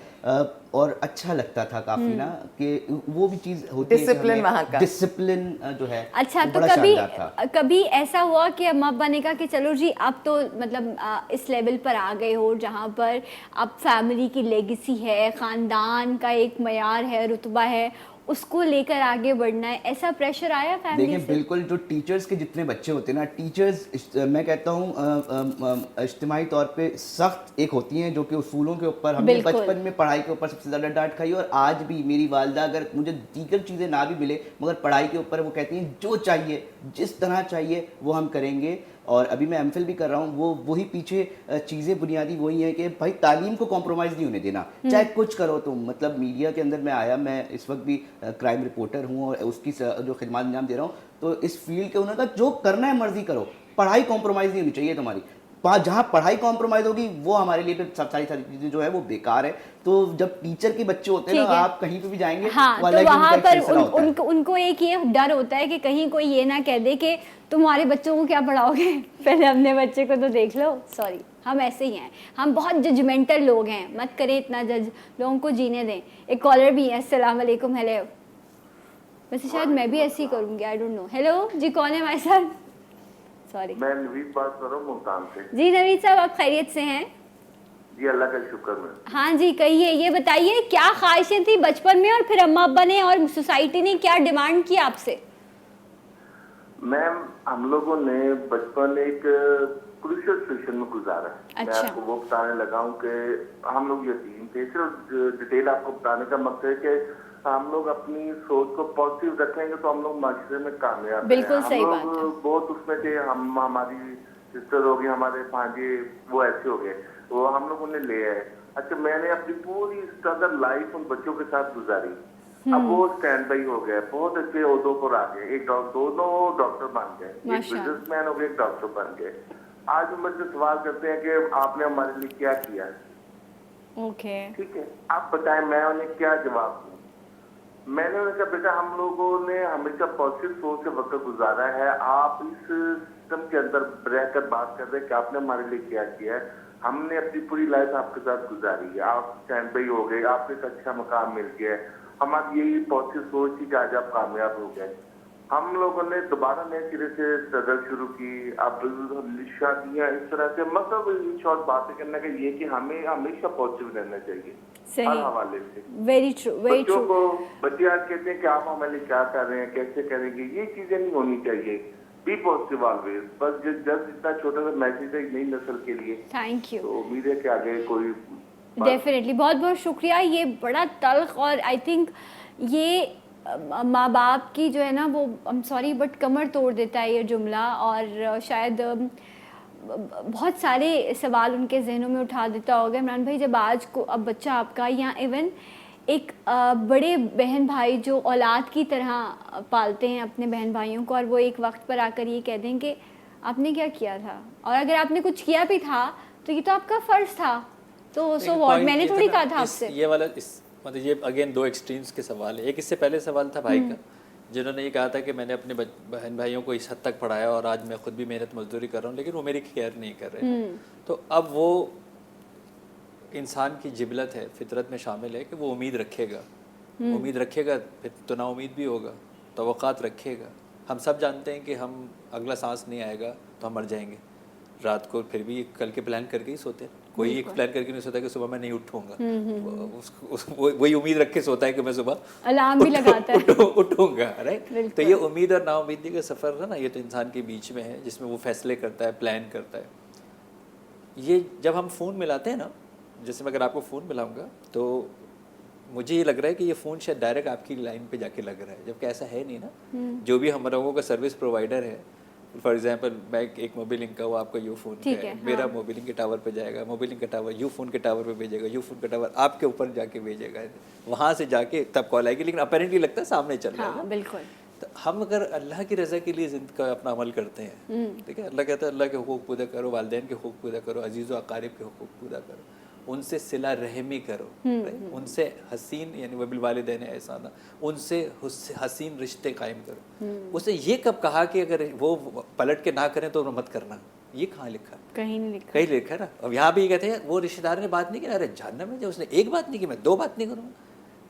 और अच्छा लगता था काफ़ी ना कि वो भी चीज़ होती है। डिसिप्लिन वहाँ का, डिसिप्लिन जो है। अच्छा, तो कभी ऐसा हुआ कि अम्मा अब्बा ने कहा कि चलो जी अब तो मतलब इस लेवल पर आ गए हो जहाँ पर अब फैमिली की लेगेसी है, ख़ानदान का एक मयार है, रुतबा है, उसको लेकर आगे बढ़ना है, ऐसा प्रेशर आया फैमिली से? देखिए बिल्कुल, जो टीचर्स के जितने बच्चे होते हैं ना, टीचर्स मैं कहता हूँ इज्तिमाई तौर पे सख्त एक होती हैं जो कि उसूलों के ऊपर हमने बचपन में पढ़ाई के ऊपर सबसे ज़्यादा डांट खाई। और आज भी मेरी वालिदा अगर मुझे दीगर चीज़ें ना भी मिले मगर पढ़ाई के ऊपर वो कहती हैं जो चाहिए जिस तरह चाहिए वो हम करेंगे। और अभी मैं एमफिल भी कर रहा हूँ, वही पीछे चीज़ें बुनियादी वही हैं कि भाई तालीम को कॉम्प्रोमाइज़ नहीं होने देना, चाहे कुछ करो तुम। मतलब मीडिया के अंदर मैं आया, मैं इस वक्त भी क्राइम रिपोर्टर हूँ और उसकी जो खिदमत अंजाम दे रहा हूँ, तो इस फील्ड के उन्होंने कहा जो करना है मर्जी करो, पढ़ाई कॉम्प्रोमाइज़ नहीं होनी चाहिए तुम्हारी। जहाँ पढ़ाई कॉम्प्रोमाइज होगी वो हमारे लिए फिर सारी चीजें जो है वो बेकार है। तो जब टीचर के बच्चे होते हैं ना, आप कहीं पे भी जाएंगे, हाँ, तो वहाँ पर उनको एक ये डर होता है कि कहीं कोई ये ना कह दे कि तुम्हारे बच्चों को क्या पढ़ाओगे, पहले अपने बच्चे को तो देख लो। सॉरी, हम ऐसे ही हैं, हम बहुत जजमेंटल लोग हैं, मत करें इतना जज, लोगों को जीने दें। एक कॉलर भी है। अस्सलाम वालेकुम। हेलो। वैसे शायद मैं भी ऐसे ही करूँगी, आई डोंट नो। हेलो जी, कौन है हमारे साथ? सॉरी, मैं नवीद बात कर रहा हूँ मुल्तान से। जी नवीद साहब, आप खैरियत से हैं? जी अल्लाह का शुक्र है। हाँ जी, कहिए, ये बताइए क्या ख्वाहिशें थी बचपन में और फिर अम्मा अब्बा ने और सोसाइटी ने क्या डिमांड की आपसे? मैम हम लोगों ने बचपन एक क्रूशियल सिचुएशन में गुजारा है। मैं अच्छा। आपको वो बताने लगा हूँ कि हम लोग यतीम थे। सिर्फ डिटेल आपको बताने का मकसद है कि हम लोग अपनी सोच को पॉजिटिव रखेंगे तो हम लोग माशरे में कामयाब हैं। बिल्कुल सही हम बात है। लोग बहुत उसमें थे, हम हमारी सिस्टर हो गई, हमारे भांजे वो ऐसे हो गए, वो हम लोगों ने ले आए। अच्छा, मैंने अपनी पूरी स्ट्रगल लाइफ उन बच्चों के साथ गुजारी। अब वो स्टैंड बाई हो गए, बहुत अच्छे ओहदों पर आ गए, एक दोनों डॉक्टर बन गए, एक माशाअल्लाह। बिजनेसमैन हो गए, एक डॉक्टर बन गए। आज वो मुझसे सवाल करते हैं कि आपने हमारे लिए क्या किया है। ओके। ठीक है, आप बताएं मैं उन्हें क्या जवाब दूं। मैंने उन्हें कहा बेटा हम लोगों ने हमेशा पॉजिटिव सोच से वक्त गुजारा है, आप इस सिस्टम के अंदर रहकर बात कर रहे हैं कि आपने हमारे लिए क्या किया है। हमने अपनी पूरी लाइफ आपके साथ गुजारी है, आप स्टैंड बाई हो गए, आपको एक अच्छा मकाम मिल गया है। हमारी यही पॉजिटिव सोच थी कि आज आप कामयाब हो गए। हम लोगों ने दोबारा नए सिरे से स्ट्रगल शुरू की, अब शादियाँ इस तरह से, मतलब इन शॉर्ट बातें करने का ये कि हमें हमेशा पॉजिटिव रहना चाहिए हर हवाले से। वेरी ट्रू, वेरी बच्चों ट्रू। को बच्चे आज कहते हैं कि आप हमारे लिए क्या कर रहे हैं, कैसे करेंगे, ये चीजें नहीं होनी चाहिए। Be positive always. बस जस्ट इतना छोटा सा मैसेज है नई नस्ल के लिए। Thank you. तो उम्मीद है कि आगे कोई डेफिनेटली, बहुत बहुत शुक्रिया। ये बड़ा तल्ख और आई थिंक ये माँ बाप की जो है ना वो आई एम सॉरी बट कमर तोड़ देता है ये जुमला, और शायद बहुत सारे सवाल उनके जहनों में उठा देता होगा। इमरान भाई, जब आज को अब बच्चा आपका या इवन एक बड़े बहन भाई जो औलाद की तरह पालते हैं अपने बहन भाइयों को, और वो एक वक्त पर आकर ये कह दें कि आपने क्या किया था, और अगर आपने कुछ किया भी था तो ये तो आपका फ़र्ज़ था, तो सो व्हाट, मैंने थोड़ी कहा था आपसे। ये वाला मतलब ये अगेन दो एक्सट्रीम्स के सवाल है। एक इससे पहले सवाल था भाई का, जिन्होंने ये कहा था कि मैंने अपने बहन भाइयों को इस हद तक पढ़ाया और आज मैं खुद भी मेहनत मजदूरी कर रहा हूँ, लेकिन वो मेरी केयर नहीं कर रहे। तो अब वो इंसान की जिबलत है, फितरत में शामिल है कि वो उम्मीद रखेगा, उम्मीद रखेगा फिर तो ना उम्मीद भी होगा, तवक्कात रखेगा। हम सब जानते हैं कि हम अगला सांस नहीं आएगा तो हम मर जाएंगे। रात को फिर भी कल के प्लान करके ही सोते हैं, कोई एक प्लान करके नहीं सोता कि सुबह मैं नहीं उठूंगा। वही उम्मीद रख के सोता है कि मैं सुबह अलार्म भी लगाता है, उठूंगा, राइट। तो ये उम्मीद और नाउम्मीदी का सफ़र है ना, ये तो इंसान के बीच में है, जिसमें वो फैसले करता है, प्लान करता है। ये जब हम फ़ोन मिलाते हैं ना, जैसे मैं अगर आपको फ़ोन मिलाऊंगा तो मुझे ये लग रहा है कि ये फ़ोन शायद डायरेक्ट आपकी लाइन पे जाके लग रहा है, जबकि ऐसा है नहीं ना। जो भी हम लोगों का सर्विस प्रोवाइडर है, फॉर एग्जांपल मैं एक मोबिलिंक का, वो आपका यू फोन का है, मेरा मोबिलिंक के टावर पे जाएगा, मोबिलिंक का टावर यू फोन के टावर पे भेजेगा, यू फोन का टावर आपके ऊपर जाके भेजेगा, वहाँ से जाके तब कॉल आएगी, लेकिन अपेरेंटली लगता है सामने चल रहा है। बिल्कुल। तो हम अगर अल्लाह की रज़ा के लिए ज़िंदगी का अपना अमल करते हैं, ठीक है, अल्लाह कहता है अल्लाह के हुकूक पूरा करो, वालिदैन के हुकूक पूरा करो, अजीज़ व अकारिब के हुकूक पूरा करो, उनसे सिला रहमी करो, उनसे हसीन यानी वबिल वालिदैन एहसाना, उनसे हसीन रिश्ते कायम करो। उसे ये कब कहा कि अगर वो पलट के ना करें तो मत करना? ये कहाँ लिखा? कहीं नहीं लिखा। कहीं लिखा ना। अब यहाँ भी कहते हैं वो रिश्तेदार ने बात नहीं की, अरे जहन्नम में, जब उसने एक बात नहीं की मैं दो बात नहीं करूँगा,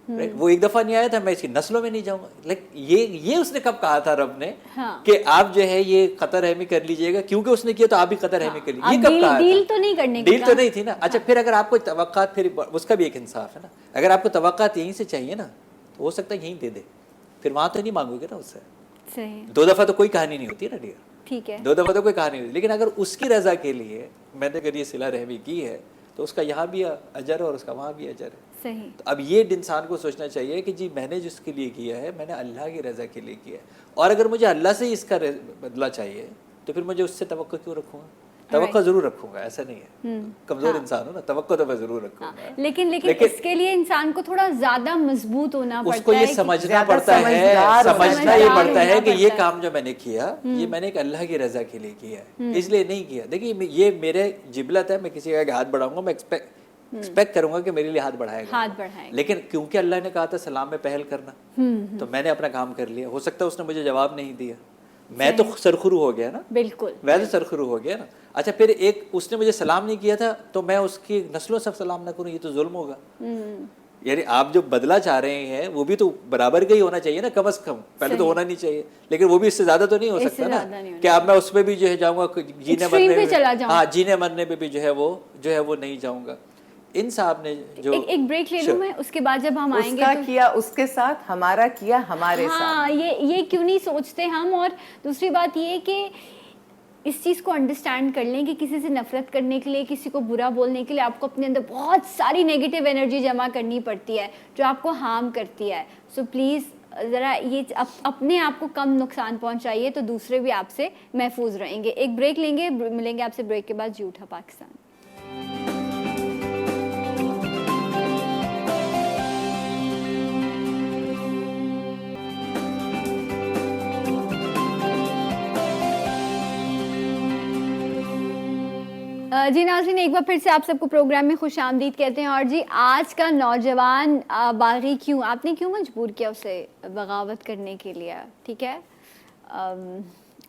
राइट। वो एक दफ़ा नहीं आया था, मैं इसकी नस्लों में नहीं जाऊँगा। लाइक ये उसने कब कहा था रब ने कि आप जो है ये कतर रहमी कर लीजिएगा, क्योंकि उसने किया तो आप भी कतर रहमी कर लीजिए। ये कब कहा? डील तो नहीं करने की, डील तो नहीं थी ना। अच्छा, फिर अगर आपको तवक्कात, फिर उसका भी एक इंसाफ है ना, अगर आपको तवक्कात यहीं से चाहिए ना तो हो सकता है यहीं दे दे, फिर वहाँ तो नहीं मांगोगे ना उससे। सही। दो दफ़ा तो कोई कहानी नहीं होती ना डियर, ठीक है, दो दफ़ा तो कोई कहानी नहीं होती, लेकिन अगर उसकी रज़ा के लिए मैंने अगर ये सिला रहमी की है तो उसका यहाँ भी अजर है और उसका वहाँ भी अजर है। सही। तो अब ये इंसान को सोचना चाहिए कि जी मैंने जिसके लिए किया है मैंने अल्लाह की रज़ा के लिए किया है, और अगर मुझे अल्लाह से ही इसका बदला चाहिए तो फिर मुझे उससे तवक्को क्यों रखूँगा? तवक्को जरूर रखूंगा, ऐसा नहीं है, कमजोर इंसान हो ना, तवक्को तो मैं जरूर रखूंगा। लेकिन इसके लिए इंसान को थोड़ा ज्यादा मजबूत होना पड़ता है, उसको ये समझना पड़ता है, समझना ये पड़ता है कि ये काम जो मैंने किया ये मैंने एक अल्लाह की रजा के लिए किया है, इसलिए नहीं किया। देखिए ये मेरे जिबलत है, मैं किसी का हाथ बढ़ाऊंगा, मैं एक्सपेक्ट करूंगा कि मेरे लिए हाथ बढ़ाएगा, लेकिन क्योंकि अल्लाह ने कहा था सलाम में पहल करना, तो मैंने अपना काम कर लिया। हो सकता है उसने मुझे जवाब नहीं दिया, मैं तो सरखुरू हो गया ना, बिल्कुल मैं तो सरखुरू हो गया ना। अच्छा, फिर एक उसने मुझे सलाम नहीं किया था तो मैं उसकी नस्लों सब सलाम ना करूं, ये तो जुल्म होगा। यानी आप जो बदला चाह रहे हैं वो भी तो बराबर का ही होना चाहिए ना, कम से कम। पहले तो होना नहीं चाहिए, लेकिन वो भी इससे ज्यादा तो नहीं हो सकता ना कि अब मैं उसमें भी जो है जाऊंगा जीने मरने में, हाँ जीने मरने पे भी जो है वो नहीं जाऊंगा। इन साहब ने जो एक ब्रेक ले लूं मैं, उसके बाद जब हम आएंगे उसका तो किया उसके साथ, हमारा किया हमारे साथ। हाँ, ये क्यों नहीं सोचते हम। और दूसरी बात ये कि इस चीज़ को अंडरस्टैंड कर लें कि किसी से नफरत करने के लिए, किसी को बुरा बोलने के लिए आपको अपने अंदर बहुत सारी नेगेटिव एनर्जी जमा करनी पड़ती है जो आपको हार्म करती है। सो प्लीज़ ज़रा ये अपने आप को कम नुकसान पहुंचाइए तो दूसरे भी आपसे महफूज रहेंगे। एक ब्रेक लेंगे, मिलेंगे आपसे ब्रेक के बाद। झूठा पाकिस्तान। जी नाज़रीन, एक बार फिर से आप सबको प्रोग्राम में खुश आमदीद कहते हैं। और जी आज का नौजवान बागी क्यों, आपने क्यों मजबूर किया उसे बगावत करने के लिए? ठीक है,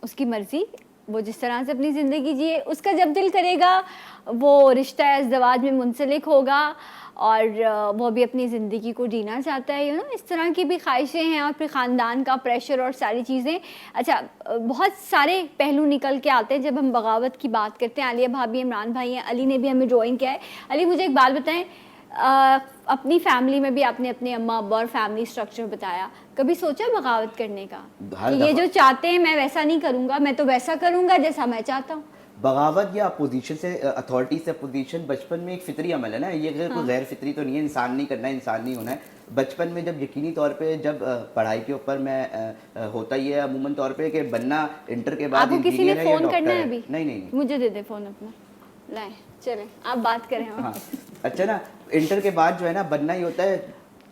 उसकी मर्ज़ी, वो जिस तरह से अपनी ज़िंदगी जिए, उसका जब दिल करेगा वो रिश्ता इज़्दिवाज में मुंसलिक होगा और वो भी अपनी ज़िंदगी को जीना चाहता है। इस तरह की भी ख्वाहिशें हैं और फिर ख़ानदान का प्रेशर और सारी चीज़ें। अच्छा, बहुत सारे पहलू निकल के आते हैं जब हम बगावत की बात करते हैं। आलिया भाभी, इमरान भाई हैं, अली ने भी हमें ज्वाइन किया है। अली, मुझे एक बात बताएं, अपनी फैमिली में भी आपने अपने अम्मा अब्बा और फैमिली स्ट्रक्चर बताया, कभी सोचा बगावत करने का कि ये जो चाहते हैं मैं वैसा नहीं करूँगा, मैं तो वैसा करूँगा जैसा मैं चाहता हूँ? बगावत या अपोजिशन से, अथॉरिटी से अपोजिशन बचपन में एक फितरी अमल है ना, ये कोई गैर फितरी तो नहीं है। इंसान नहीं करना है, इंसान नहीं होना है। बचपन में जब यकीनी तौर पे जब पढ़ाई के ऊपर मैं होता ही है अमूमन तौर पे कि बनना इंटर के बाद आपको किसी ने फोन करना है अभी? नहीं, मुझे दे दे फोन अपना, लाए चले आप बात करें। हाँ, अच्छा ना, इंटर के बाद जो है ना बनना ही होता है,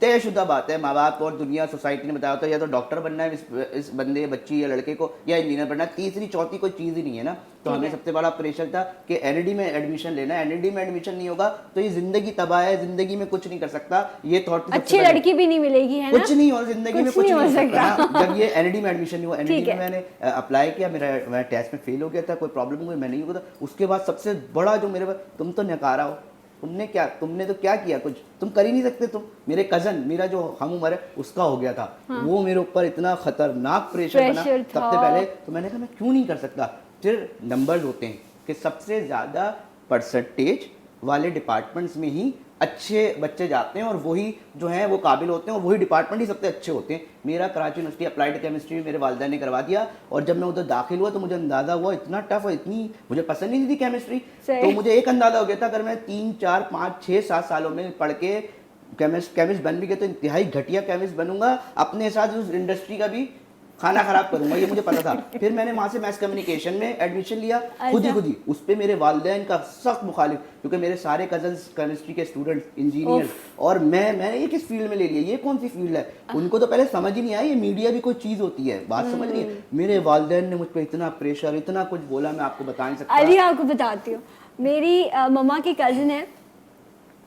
तयशुदा बात है। माँ बाप और दुनिया सोसाइटी ने बताया होता है या तो डॉक्टर बनना है इस बंदे बच्ची या लड़के को, या इंजीनियर बनना है, तीसरी चौथी कोई चीज़ ही नहीं है ना। तो हमें सबसे बड़ा प्रेशर था कि एनईडी में एडमिशन लेना है, एनईडी में एडमिशन नहीं होगा तो ये जिंदगी तबाह है, जिंदगी में कुछ नहीं कर सकता। ये थॉट, अच्छी लड़की भी नहीं मिलेगी, है ना? कुछ नहीं, और जिंदगी में कुछ नहीं हो सकता। जब ये एनईडी में एडमिशन नहीं हुआ, एनईडी में मैंने अप्लाई किया, मैं टेस्ट में फेल हो गया था, कोई प्रॉब्लम हुई, मैं नहीं हुआ था। उसके बाद सबसे बड़ा जो मेरे पास, तुम तो नकारा हो, तुमने तो क्या किया, कुछ तुम कर ही नहीं सकते तुम। मेरे कजन, मेरा जो हम उम्र है उसका हो गया था। हाँ। वो मेरे ऊपर इतना खतरनाक प्रेशर बना सबसे पहले, तो मैंने कहा मैं क्यों नहीं कर सकता। फिर नंबर्स होते हैं कि सबसे ज़्यादा परसेंटेज वाले डिपार्टमेंट्स में ही अच्छे बच्चे जाते हैं और वही जो हैं वो काबिल होते हैं और वही डिपार्टमेंट ही सबसे अच्छे होते हैं। मेरा कराची यूनिवर्सिटी अप्लाइड केमिस्ट्री मेरे वालिदैन ने करवा दिया और जब मैं उधर दाखिल हुआ तो मुझे अंदाज़ा हुआ इतना टफ और इतनी मुझे पसंद नहीं थी केमिस्ट्री, तो मुझे एक अंदाज़ा हो गया था अगर मैं 3, 4, 5, 6, 7 सालों में पढ़ के केमिस्ट बन भी गया तो इंतहाई घटिया केमिस्ट बनूंगा, अपने साथ उस इंडस्ट्री का भी खाना खराब करूंगा, ये मुझे पता था। फिर मैंने वहाँ से मैथ कम्युनिकेशन में एडमिशन लिया, खुद ही। उस पर मेरे वालिदैन का सख्त मुखालिफ, क्योंकि मेरे सारे कजन्स केमिस्ट्री के स्टूडेंट इंजीनियर, और मैंने ये किस फील्ड में ले लिया, ये कौन सी फील्ड है। उनको तो पहले समझ ही नहीं आया ये मीडिया भी कोई चीज़ होती है, बात समझ नहीं है। मेरे वालिदैन ने मुझ पर इतना प्रेशर, इतना कुछ बोला, मैं आपको बता नहीं सकता। अली, आपको बताती हूँ, मेरी मम्मा की कज़न है,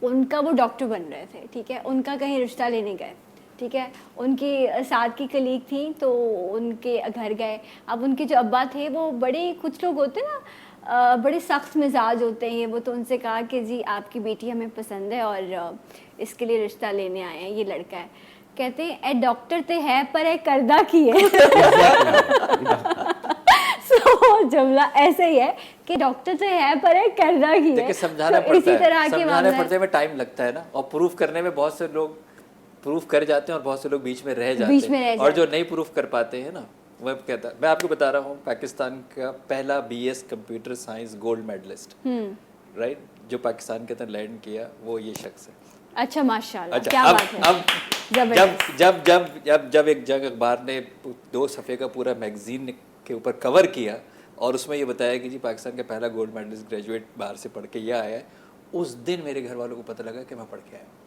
उनका वो डॉक्टर बन रहे थे, ठीक है, उनका कहीं रिश्ता लेने गए, ठीक है, उनकी साथ की कलीग थी तो उनके घर गए। अब उनके जो अब्बा थे वो बड़े, कुछ लोग होते ना बड़े सख्त मिजाज होते हैं वो, तो उनसे कहा कि जी आपकी बेटी हमें पसंद है और इसके लिए रिश्ता लेने आए हैं, ये लड़का है। कहते हैं ए डॉक्टर ते है पर है करदा की है। सो जुमला ऐसे ही है कि डॉक्टर से है पर है करदा की है। देखिए समझाना पड़ता है, टाइम लगता है ना, और प्रूफ करने में बहुत से लोग प्रूफ कर जाते हैं और बहुत से लोग बीच में रह जाते हैं, और जो नहीं प्रूफ कर पाते हैं ना, वो कहता है। मैं आपको बता रहा हूँ, पाकिस्तान का पहला BS computer science gold medalist, right, जो पाकिस्तान के अंदर लैंड किया, वो ये शख्स है। अच्छा, माशाल्लाह, अच्छा, क्या बात है। अब जब एक जग अखबार ने 2 सफ़े का पूरा मैगजीन के ऊपर कवर किया और उसमें ये बताया कि जी पाकिस्तान का पहला गोल्ड मेडलिस्ट ग्रेजुएट बाहर से पढ़ के ये आया है, उस दिन मेरे घर वालों को पता लगा कि मैं पढ़ के आया हूँ।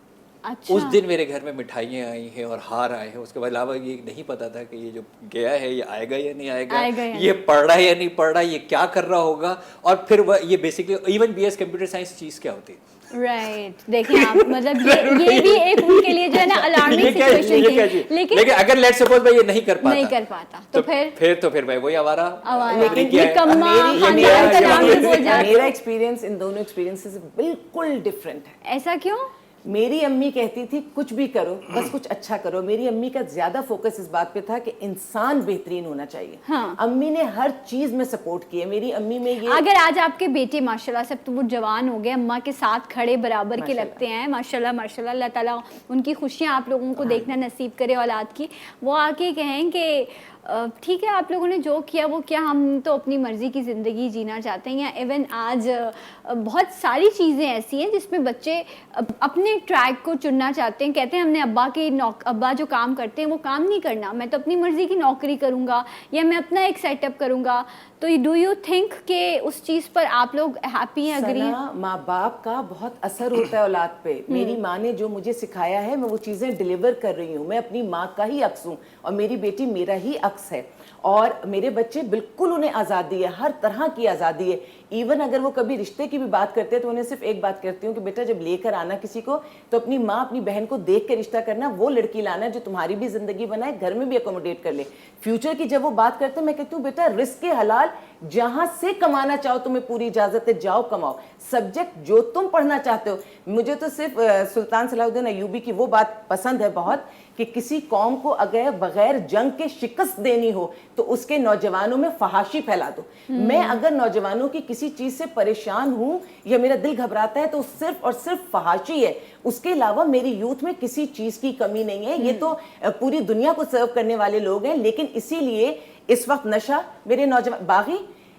अच्छा। उस दिन मेरे घर में मिठाइयाँ आई हैं और हार आए हैं, उसके अलावा ये नहीं पता था कि ये जो गया है ये आएगा या नहीं आएगा, ये पढ़ रहा है या नहीं पढ़ रहा, ये क्या कर रहा होगा, और फिर ये basically even BS computer science चीज़ क्या होती है। राइट, देखिए आप, मतलब ये भी एक उनके लिए जो है ना अलार्मिंग सिचुएशन थी। लेकिन अगर लेट्स सपोज भाई ये नहीं कर पाता तो फिर भाई वही आवारा। मेरा एक्सपीरियंस इन दोनों एक्सपीरियंसेस बिल्कुल डिफरेंट है। ऐसा क्यों? मेरी अम्मी कहती थी कुछ भी करो बस कुछ अच्छा करो। मेरी अम्मी का ज्यादा फोकस इस बात पे था कि इंसान बेहतरीन होना चाहिए। हाँ। अम्मी ने हर चीज में सपोर्ट किया। मेरी अम्मी में ये, अगर आज आपके बेटे माशाल्लाह से अब तो वो जवान हो गए, अम्मा के साथ खड़े बराबर के माशाल्लाह। लगते हैं, माशाल्लाह माशाल्लाह, अल्लाह ताला उनकी खुशियाँ आप लोगों को देखना नसीब करे औलाद की, वो आके कहें कि ठीक है आप लोगों ने जो किया वो क्या, हम तो अपनी मर्ज़ी की ज़िंदगी जीना चाहते हैं। या इवन आज बहुत सारी चीज़ें ऐसी हैं जिसमें बच्चे अपने ट्रैक को चुनना चाहते हैं, कहते हैं हमने अब्बा जो काम करते हैं वो काम नहीं करना, मैं तो अपनी मर्ज़ी की नौकरी करूँगा या मैं अपना एक सेटअप करूँगा। तो डू यू थिंक कि उस चीज़ पर आप लोग हैप्पी हैं, अग्री हैं? माँ बाप का बहुत असर होता है औलाद पे। मेरी माँ ने जो मुझे सिखाया है मैं वो चीज़ें डिलीवर कर रही हूँ। मैं अपनी माँ का ही अक्स हूँ और मेरी बेटी मेरा ही अक्स है। और मेरे बच्चे बिल्कुल, उन्हें आज़ादी है, हर तरह की आज़ादी है। इवन अगर वो कभी रिश्ते की भी बात करते हैं तो उन्हें सिर्फ एक बात करती हूँ कि बेटा जब लेकर आना किसी को तो अपनी माँ अपनी बहन को देख के रिश्ता करना, वो लड़की लाना जो तुम्हारी भी जिंदगी बनाए, घर में भी अकोमोडेट कर ले। फ्यूचर की जब वो बात करते हैं मैं कहती हूँ बेटा रिस्क के हलाल, जहां से कमाना चाहो तुम्हें पूरी इजाजत है, जाओ कमाओ। सब्जेक्ट जो तुम पढ़ना चाहते हो। मुझे तो सिर्फ सुल्तान सलाहुद्दीन अय्यूबी की वो बात पसंद है बहुत कि किसी कौम को अगर बगैर जंग के शिकस्त देनी हो तो उसके नौजवानों में फहाशी फैला दो। मैं अगर नौजवानों की किसी चीज से परेशान हूं या मेरा दिल घबराता है तो सिर्फ और सिर्फ फहाशी है। उसके अलावा मेरी यूथ में किसी चीज की कमी नहीं है। ये तो पूरी दुनिया को सर्व करने वाले लोग हैं। लेकिन इसीलिए इस वक्त नशा, मेरे नौजवान बागी,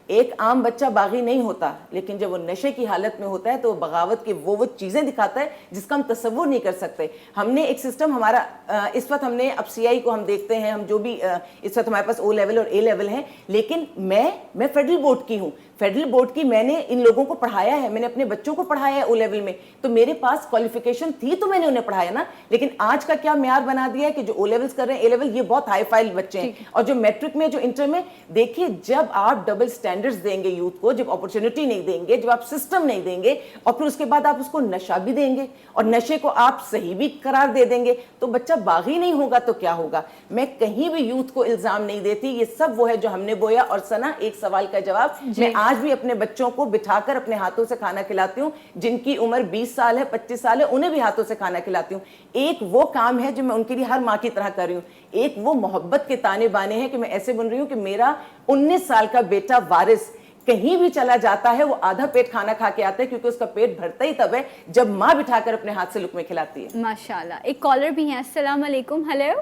एक आम बच्चा बागी नहीं होता, लेकिन जब वो नशे की हालत में होता है तो बगावत की वो चीज़ें दिखाता है जिसका हम तसव्वुर नहीं कर सकते। हमने एक सिस्टम हमारा इस वक्त हमने अब सीआई को हम देखते हैं, हम जो भी इस वक्त हमारे पास ओ लेवल और ए लेवल हैं, लेकिन मैं फेडरल बोर्ड की हूँ। फेडरल बोर्ड की मैंने इन लोगों को पढ़ाया है, मैंने अपने बच्चों को पढ़ाया है ओ लेवल में, तो मेरे पास क्वालिफिकेशन थी तो मैंने उन्हें पढ़ाया ना। लेकिन आज का क्या म्यार बना दिया है कि जो ओ लेवल्स कर रहे हैं, ए लेवल, ये बहुत हाई फाई बच्चे हैं, और जो मैट्रिक में, जो इंटर में, देखिए जब आप डबल स्टैंडर्ड्स देंगे यूथ को, जब अपॉर्चुनिटी नहीं देंगे, जब आप सिस्टम नहीं देंगे और फिर उसके बाद आप उसको नशा भी देंगे और नशे को आप सही भी करार दे देंगे तो बच्चा बागी नहीं होगा तो क्या होगा। मैं कहीं भी यूथ को इल्जाम नहीं देती, ये सब वो है जो हमने बोया। और सना, एक सवाल का जवाब, मैं आज भी अपने बच्चों को बिठाकर अपने हाथों से खाना खिलाती हूँ। जिनकी उम्र 20 साल है, 25 साल है, उन्हें भी हाथों से खाना खिलाती हूँ। एक वो काम है जो मैं उनके लिए हर माँ की तरह कर रही हूँ। एक वो मोहब्बत के ताने बाने हैं कि मैं ऐसे बन रही हूँ कि मेरा 19 साल का बेटा वारिस कहीं भी चला जाता है वो आधा पेट खाना खा के आता है, क्योंकि उसका पेट भरता ही तब है जब माँ बिठाकर अपने हाथ से लुक़मे खिलाती है। माशाल्लाह। एक कॉलर भी है। अस्सलाम वालेकुम। हेलो।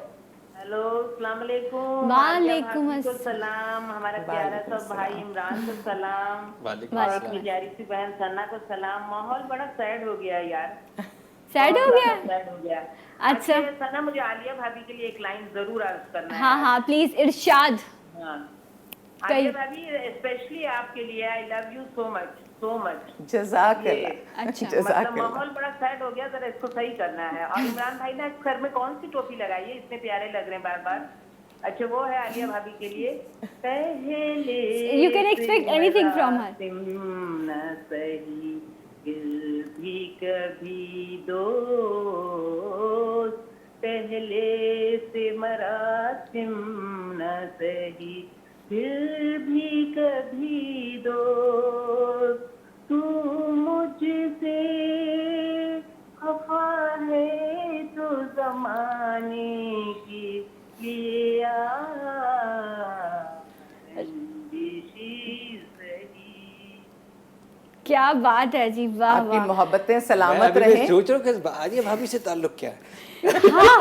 हेलो, अस्सलाम वालेकुम। वालेकुम सलाम। हमारा प्यारा सा भाई इमरान को सलाम, वालेकुम और अस्सलाम। अपनी प्यारी सी बहन सन्ना को सलाम। माहौल बड़ा सैड हो गया यार, सैड हो गया? सैड हो गया। अच्छा सन्ना, मुझे आलिया भाभी के लिए एक लाइन जरूर अर्ज करना है। हाँ हाँ प्लीज, इरशाद। हाँ, आलिया भाभी, स्पेशली आपके लिए, I love you so much, so much. जज़ाकल्लाह। अच्छा, मतलब माहौल बड़ा सैड हो गया, जरा इसको सही करना है। और इमरान भाई ने सर में कौन सी टोपी लगाई है, इतने प्यारे लग रहे हैं बार बार। अच्छा, वो है आलिया भाभी के लिए। पहले You can expect anything from her. न सही दिल भी कभी दोस्त, पहले से मरासिम न सही फिर भी कभी दोस्त, तू मुझसे खफा है तो जमाने की लिया क्या बात है जी, वाह आपकी वाह। मोहब्बतें मैं सलामत अभी भी रहें। सोच रहा हूँ कि आलिया भाभी से ताल्लुक क्या है। हाँ,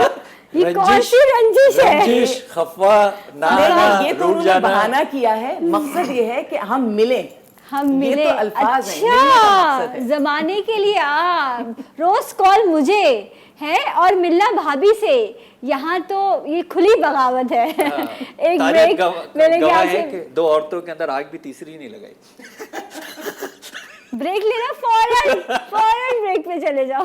ये कौन सी रंजिश है? रंजिश, खफा, नाना, नहीं, ये तो रूठ उन्होंने जाना। बहाना किया है। मकसद ये है कि हम मिलें, हम मिले। ये तो अल्फाज हैं, मिलने का अच्छा, मकसद है। जमाने के लिए रोज कॉल मुझे है और मिलना भाभी से, यहाँ तो ये खुली बगावत है। एक तारीख ब्रेक मेरे गवाह ख्याल है से कि दो औरतों के अंदर आग भी तीसरी नहीं लगाई। ब्रेक लेना, फौरन फौरन ब्रेक पे चले जाओ।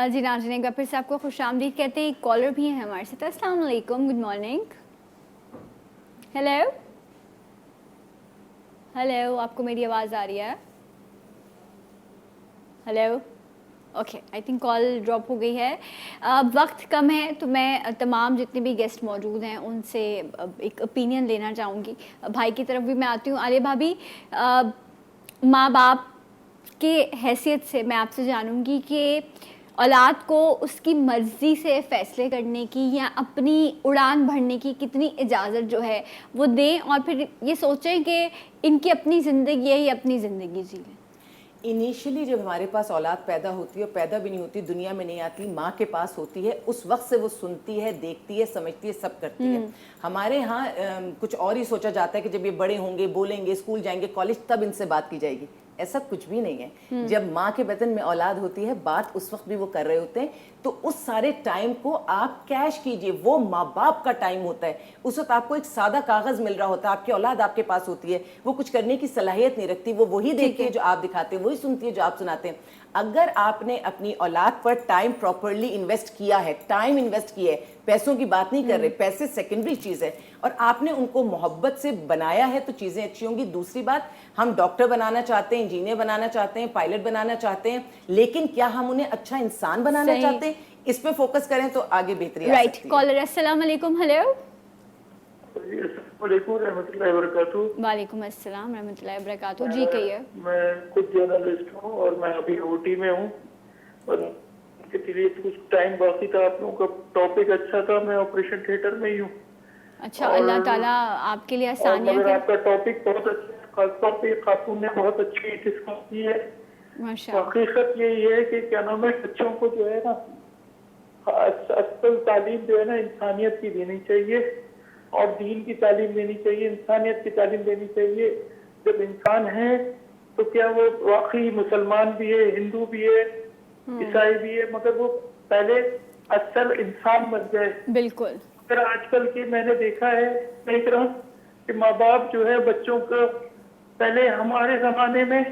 जी नाज़रीन, एक बार फिर से आपको खुशामदीद कहते हैं। एक कॉलर भी है हमारे साथ। अस्सलाम वालेकुम, गुड मॉर्निंग। हेलो हेलो, आपको मेरी आवाज़ आ रही है? Hello okay, I think call drop हो गई है। वक्त कम है तो मैं तमाम जितने भी गेस्ट मौजूद हैं उनसे एक ओपिनियन लेना चाहूँगी। भाई की तरफ भी मैं आती हूँ। आलिया भाभी, माँ बाप के हैसियत से मैं आपसे जानूँगी कि औलाद को उसकी मर्ज़ी से फ़ैसले करने की या अपनी उड़ान भरने की कितनी इजाज़त जो है वो दें, और फिर ये सोचें कि इनकी अपनी ज़िंदगी है, ये अपनी ज़िंदगी जी लें। इनिशियली जब हमारे पास औलाद पैदा होती है, पैदा भी नहीं होती, दुनिया में नहीं आती, माँ के पास होती है, उस वक्त से वो सुनती है, देखती है, समझती है, सब करती है। हमारे यहाँ कुछ और ही सोचा जाता है कि जब ये बड़े होंगे, बोलेंगे, स्कूल जाएंगे, कॉलेज, तब इनसे बात की जाएगी। ऐसा कुछ भी नहीं है। जब माँ के बदन में औलाद होती है, बात उस वक्त भी वो कर रहे होते हैं, तो उस सारे टाइम को आप कैश कीजिए। वो माँ बाप का टाइम होता है। उस वक्त आपको एक सादा कागज मिल रहा होता है, आपकी औलाद आपके पास होती है, वो कुछ करने की सलाहियत नहीं रखती, वो वही देखती है जो आप दिखाते हैं, वही सुनती है जो आप सुनाते हैं। अगर आपने अपनी औलाद पर टाइम प्रॉपर्ली इन्वेस्ट किया है, टाइम इन्वेस्ट किया है, पैसों की बात नहीं कर रहे, पैसे सेकेंडरी चीज़ है, और आपने उनको मोहब्बत से बनाया है तो चीज़ें अच्छी होंगी। दूसरी बात, हम डॉक्टर बनाना चाहते हैं, इंजीनियर बनाना चाहते हैं, पायलट बनाना चाहते हैं, लेकिन क्या हम उन्हें अच्छा इंसान बनाना चाहते हैं? इस पे फोकस करें तो आगे बेहतरी आ सकती है। कॉलर, अस्सलाम वालेकुम। हेलो, वालेकुम अस्सलाम रहमतुल्लाहि व बरकातहू। जी कहिए। मैं खुद जर्नलिस्ट हूँ और मैं अभी ओटी में हूँ, और के लिए कुछ टाइम बाकी था। आप लोगों का टॉपिक अच्छा था, मैं ऑपरेशन थिएटर में ही हूँ। अच्छा, अल्लाह ताला आपके लिए आसानियाँ मगर करे। आपका टॉपिक बहुत अच्छा है, खासतौर पे खातून ने बहुत अच्छी डिस्कस की है। माशाअल्लाह। हकीकत यही है कि क्या नाम है, बच्चों को जो है ना असल तालीम जो है ना इंसानियत की देनी चाहिए, और दीन की तालीम देनी चाहिए, इंसानियत की तालीम देनी चाहिए। जब इंसान है तो क्या वो वाकई मुसलमान भी है, हिंदू भी है, ईसाई भी है, मगर वो पहले असल इंसान बन जाए। बिल्कुल। अगर आजकल की मैंने देखा है देख रहा हूँ कि माँ बाप जो है बच्चों को, पहले हमारे जमाने में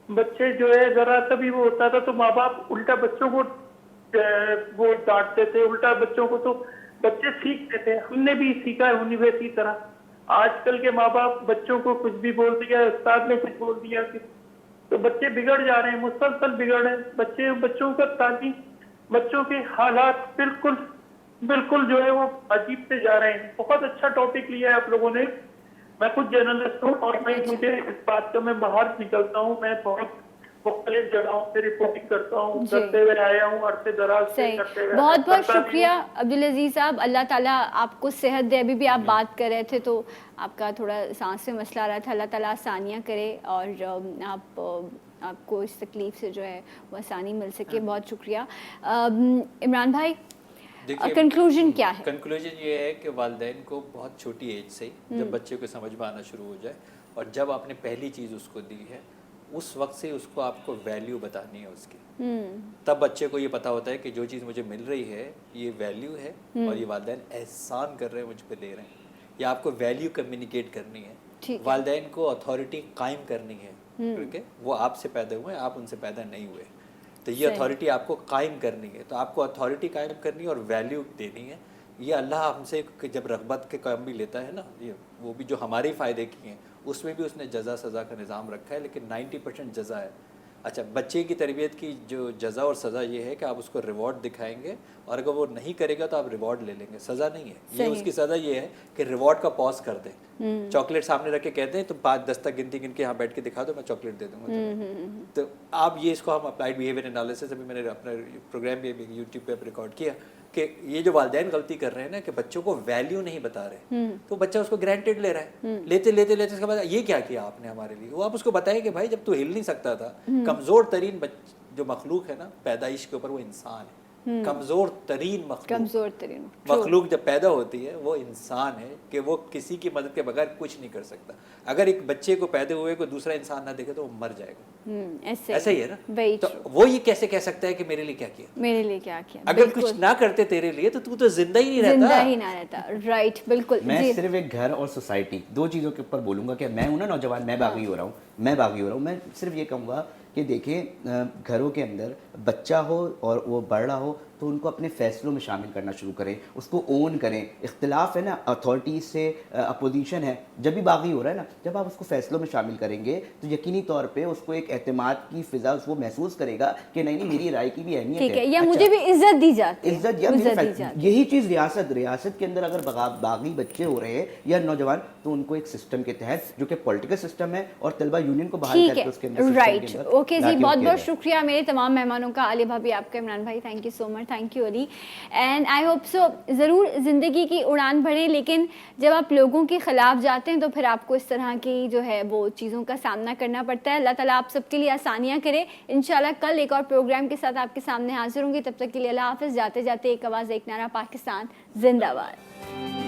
बच्चे जो है जरा सा भी वो होता था तो माँ बाप उल्टा बच्चों को वो डांटते थे, उल्टा बच्चों को, तो बच्चे सीखते थे। हमने भी सीखा है उन्हीं वैसी तरह। आजकल के माँ बाप बच्चों को कुछ भी बोल दिया, उस्ताद ने कुछ बोल दिया कि तो बच्चे बिगड़ जा रहे हैं, मुसलसल बिगड़ रहे हैं। बच्चों का तालीम, बच्चों के हालात बिल्कुल जो है वो अजीब से जा रहे हैं। बहुत अच्छा टॉपिक लिया है आप लोगों ने। मैं खुद जर्नलिस्ट हूँ और मुझे इस बात का, मैं बाहर निकलता हूँ, मैं बहुत मुख्तलिफ जगहों से रिपोर्टिंग करता हूँ, करते हुए आया हूँ, अरसे दराज से करते हुए। बहुत बहुत शुक्रिया अब्दुल अजीज साहब, अल्लाह ताला आपको सेहत दे। अभी भी आप बात कर रहे थे तो आपका थोड़ा सांस में मसला आ रहा था, अल्लाह ताला आसानियाँ करे और आपको इस तकलीफ से जो है वो आसानी मिल सके। बहुत शुक्रिया। इमरान भाई, कंक्लूजन क्या है? कंक्लूजन ये है कि वालिदैन को बहुत छोटी एज से ही जब बच्चे को समझ में आना शुरू हो जाए, और जब आपने पहली चीज़ उसको दी है, उस वक्त से उसको आपको वैल्यू बतानी है उसकी। तब बच्चे को ये पता होता है कि जो चीज़ मुझे मिल रही है ये वैल्यू है, और ये वालिदैन एहसान कर रहे हैं, मुझ पर दे रहे हैं। या आपको वैल्यू कम्युनिकेट करनी है, वालिदैन को अथॉरिटी कायम करनी है, क्योंकि वो आपसे पैदा हुए हैं, आप उनसे पैदा नहीं हुए। तो ये अथॉरिटी आपको कायम करनी है, तो आपको अथॉरिटी कायम करनी है और वैल्यू देनी है। ये अल्लाह हमसे जब रग़बत के काम भी लेता है ना, ये वो भी जो हमारे फ़ायदे की हैं, उसमें भी उसने जज़ा सज़ा का निज़ाम रखा है, लेकिन 90% जज़ा है। अच्छा, बच्चे की तरबियत की जो जज़ा और सज़ा ये है कि आप उसको रिवॉर्ड दिखाएंगे, और अगर वो नहीं करेगा तो आप रिवॉर्ड ले लेंगे, सज़ा नहीं है। ये उसकी सज़ा ये है कि रिवॉर्ड का पॉज कर दें। चॉकलेट सामने रख के कहते हैं तो 5-10 तक गिनती गिन के यहाँ बैठ के दिखा दो, मैं चॉकलेट दे दूँगा। तो आप ये इसको हम अप्लाइड बिहेवियर एनालिसिस, अभी मैंने अपना प्रोग्राम भी यूट्यूब पे रिकॉर्ड किया कि ये जो वालिदैन गलती कर रहे हैं ना कि बच्चों को वैल्यू नहीं बता रहे, तो बच्चा उसको ग्रांटेड ले रहा है, लेते लेते लेते उसके बाद ये क्या किया आपने हमारे लिए। वो आप उसको बताएं कि भाई जब तू हिल नहीं सकता था, कमज़ोर तरीन जो मखलूक है ना पैदाइश के ऊपर, वो इंसान है। कमज़ोर तरीन मखलूक जब पैदा होती है वो इंसान है कि वो किसी की मदद के बगैर कुछ नहीं कर सकता। अगर एक बच्चे को पैदा हुए को दूसरा इंसान ना देखे तो वो मर जाएगा। ऐसा ही है ना। तो वो ये कैसे कह सकता है कि मेरे लिए क्या किया, मेरे लिए क्या किया? अगर कुछ ना करते तेरे लिए तो तू तो जिंदा ही नहीं रहता। राइट, बिल्कुल। मैं सिर्फ एक घर और सोसाइटी, दो चीज़ों के ऊपर बोलूँगा कि मैं हूँ ना नौजवान, मैं बागी हो रहा हूँ। मैं सिर्फ ये कहूँगा कि देखिए, घरों के अंदर बच्चा हो और वो बड़ रहा हो तो उनको अपने फैसलों में शामिल करना शुरू करें, उसको ओन करें। इख्तिलाफ है ना अथॉरिटीज़ से, अपोजिशन है, जब भी बागी हो रहा है ना, जब आप उसको फैसलों में शामिल करेंगे तो यकीनी तौर पे उसको एक एतमाद की फ़िज़ा वो महसूस करेगा कि नहीं मुझे राय की भी अहमियत है। ठीक है, या मुझे भी इज्जत दी जाती है, इज्जत यही चीज़ रियासत के अंदर अगर बागी बच्चे हो रहे हैं या नौजवान, तो उनको एक सिस्टम के तहत जो कि पॉलिटिकल सिस्टम है और तलबा यूनियन को बहाल करके उसके अंदर राइट। ओके जी, बहुत बहुत शुक्रिया मेरे तमाम मेहमानों का, आलिया भाभी, आपका, इमरान भाई, thank you so much, thank you Ali, and I hope so ज़रूर ज़िंदगी की उड़ान भरें, लेकिन जब आप लोगों के ख़िलाफ़ जाते हैं तो फिर आपको इस तरह की जो है वो चीज़ों का सामना करना पड़ता है। अल्लाह ताला आप सबके लिए आसानियाँ करे। इंशाल्लाह कल एक और प्रोग्राम के साथ आपके सामने हाजिर होंगी, तब तक के लिए अल्लाह हाफ़िज़। जाते जाते एक आवाज़, एक नारा, पाकिस्तान जिंदाबाद।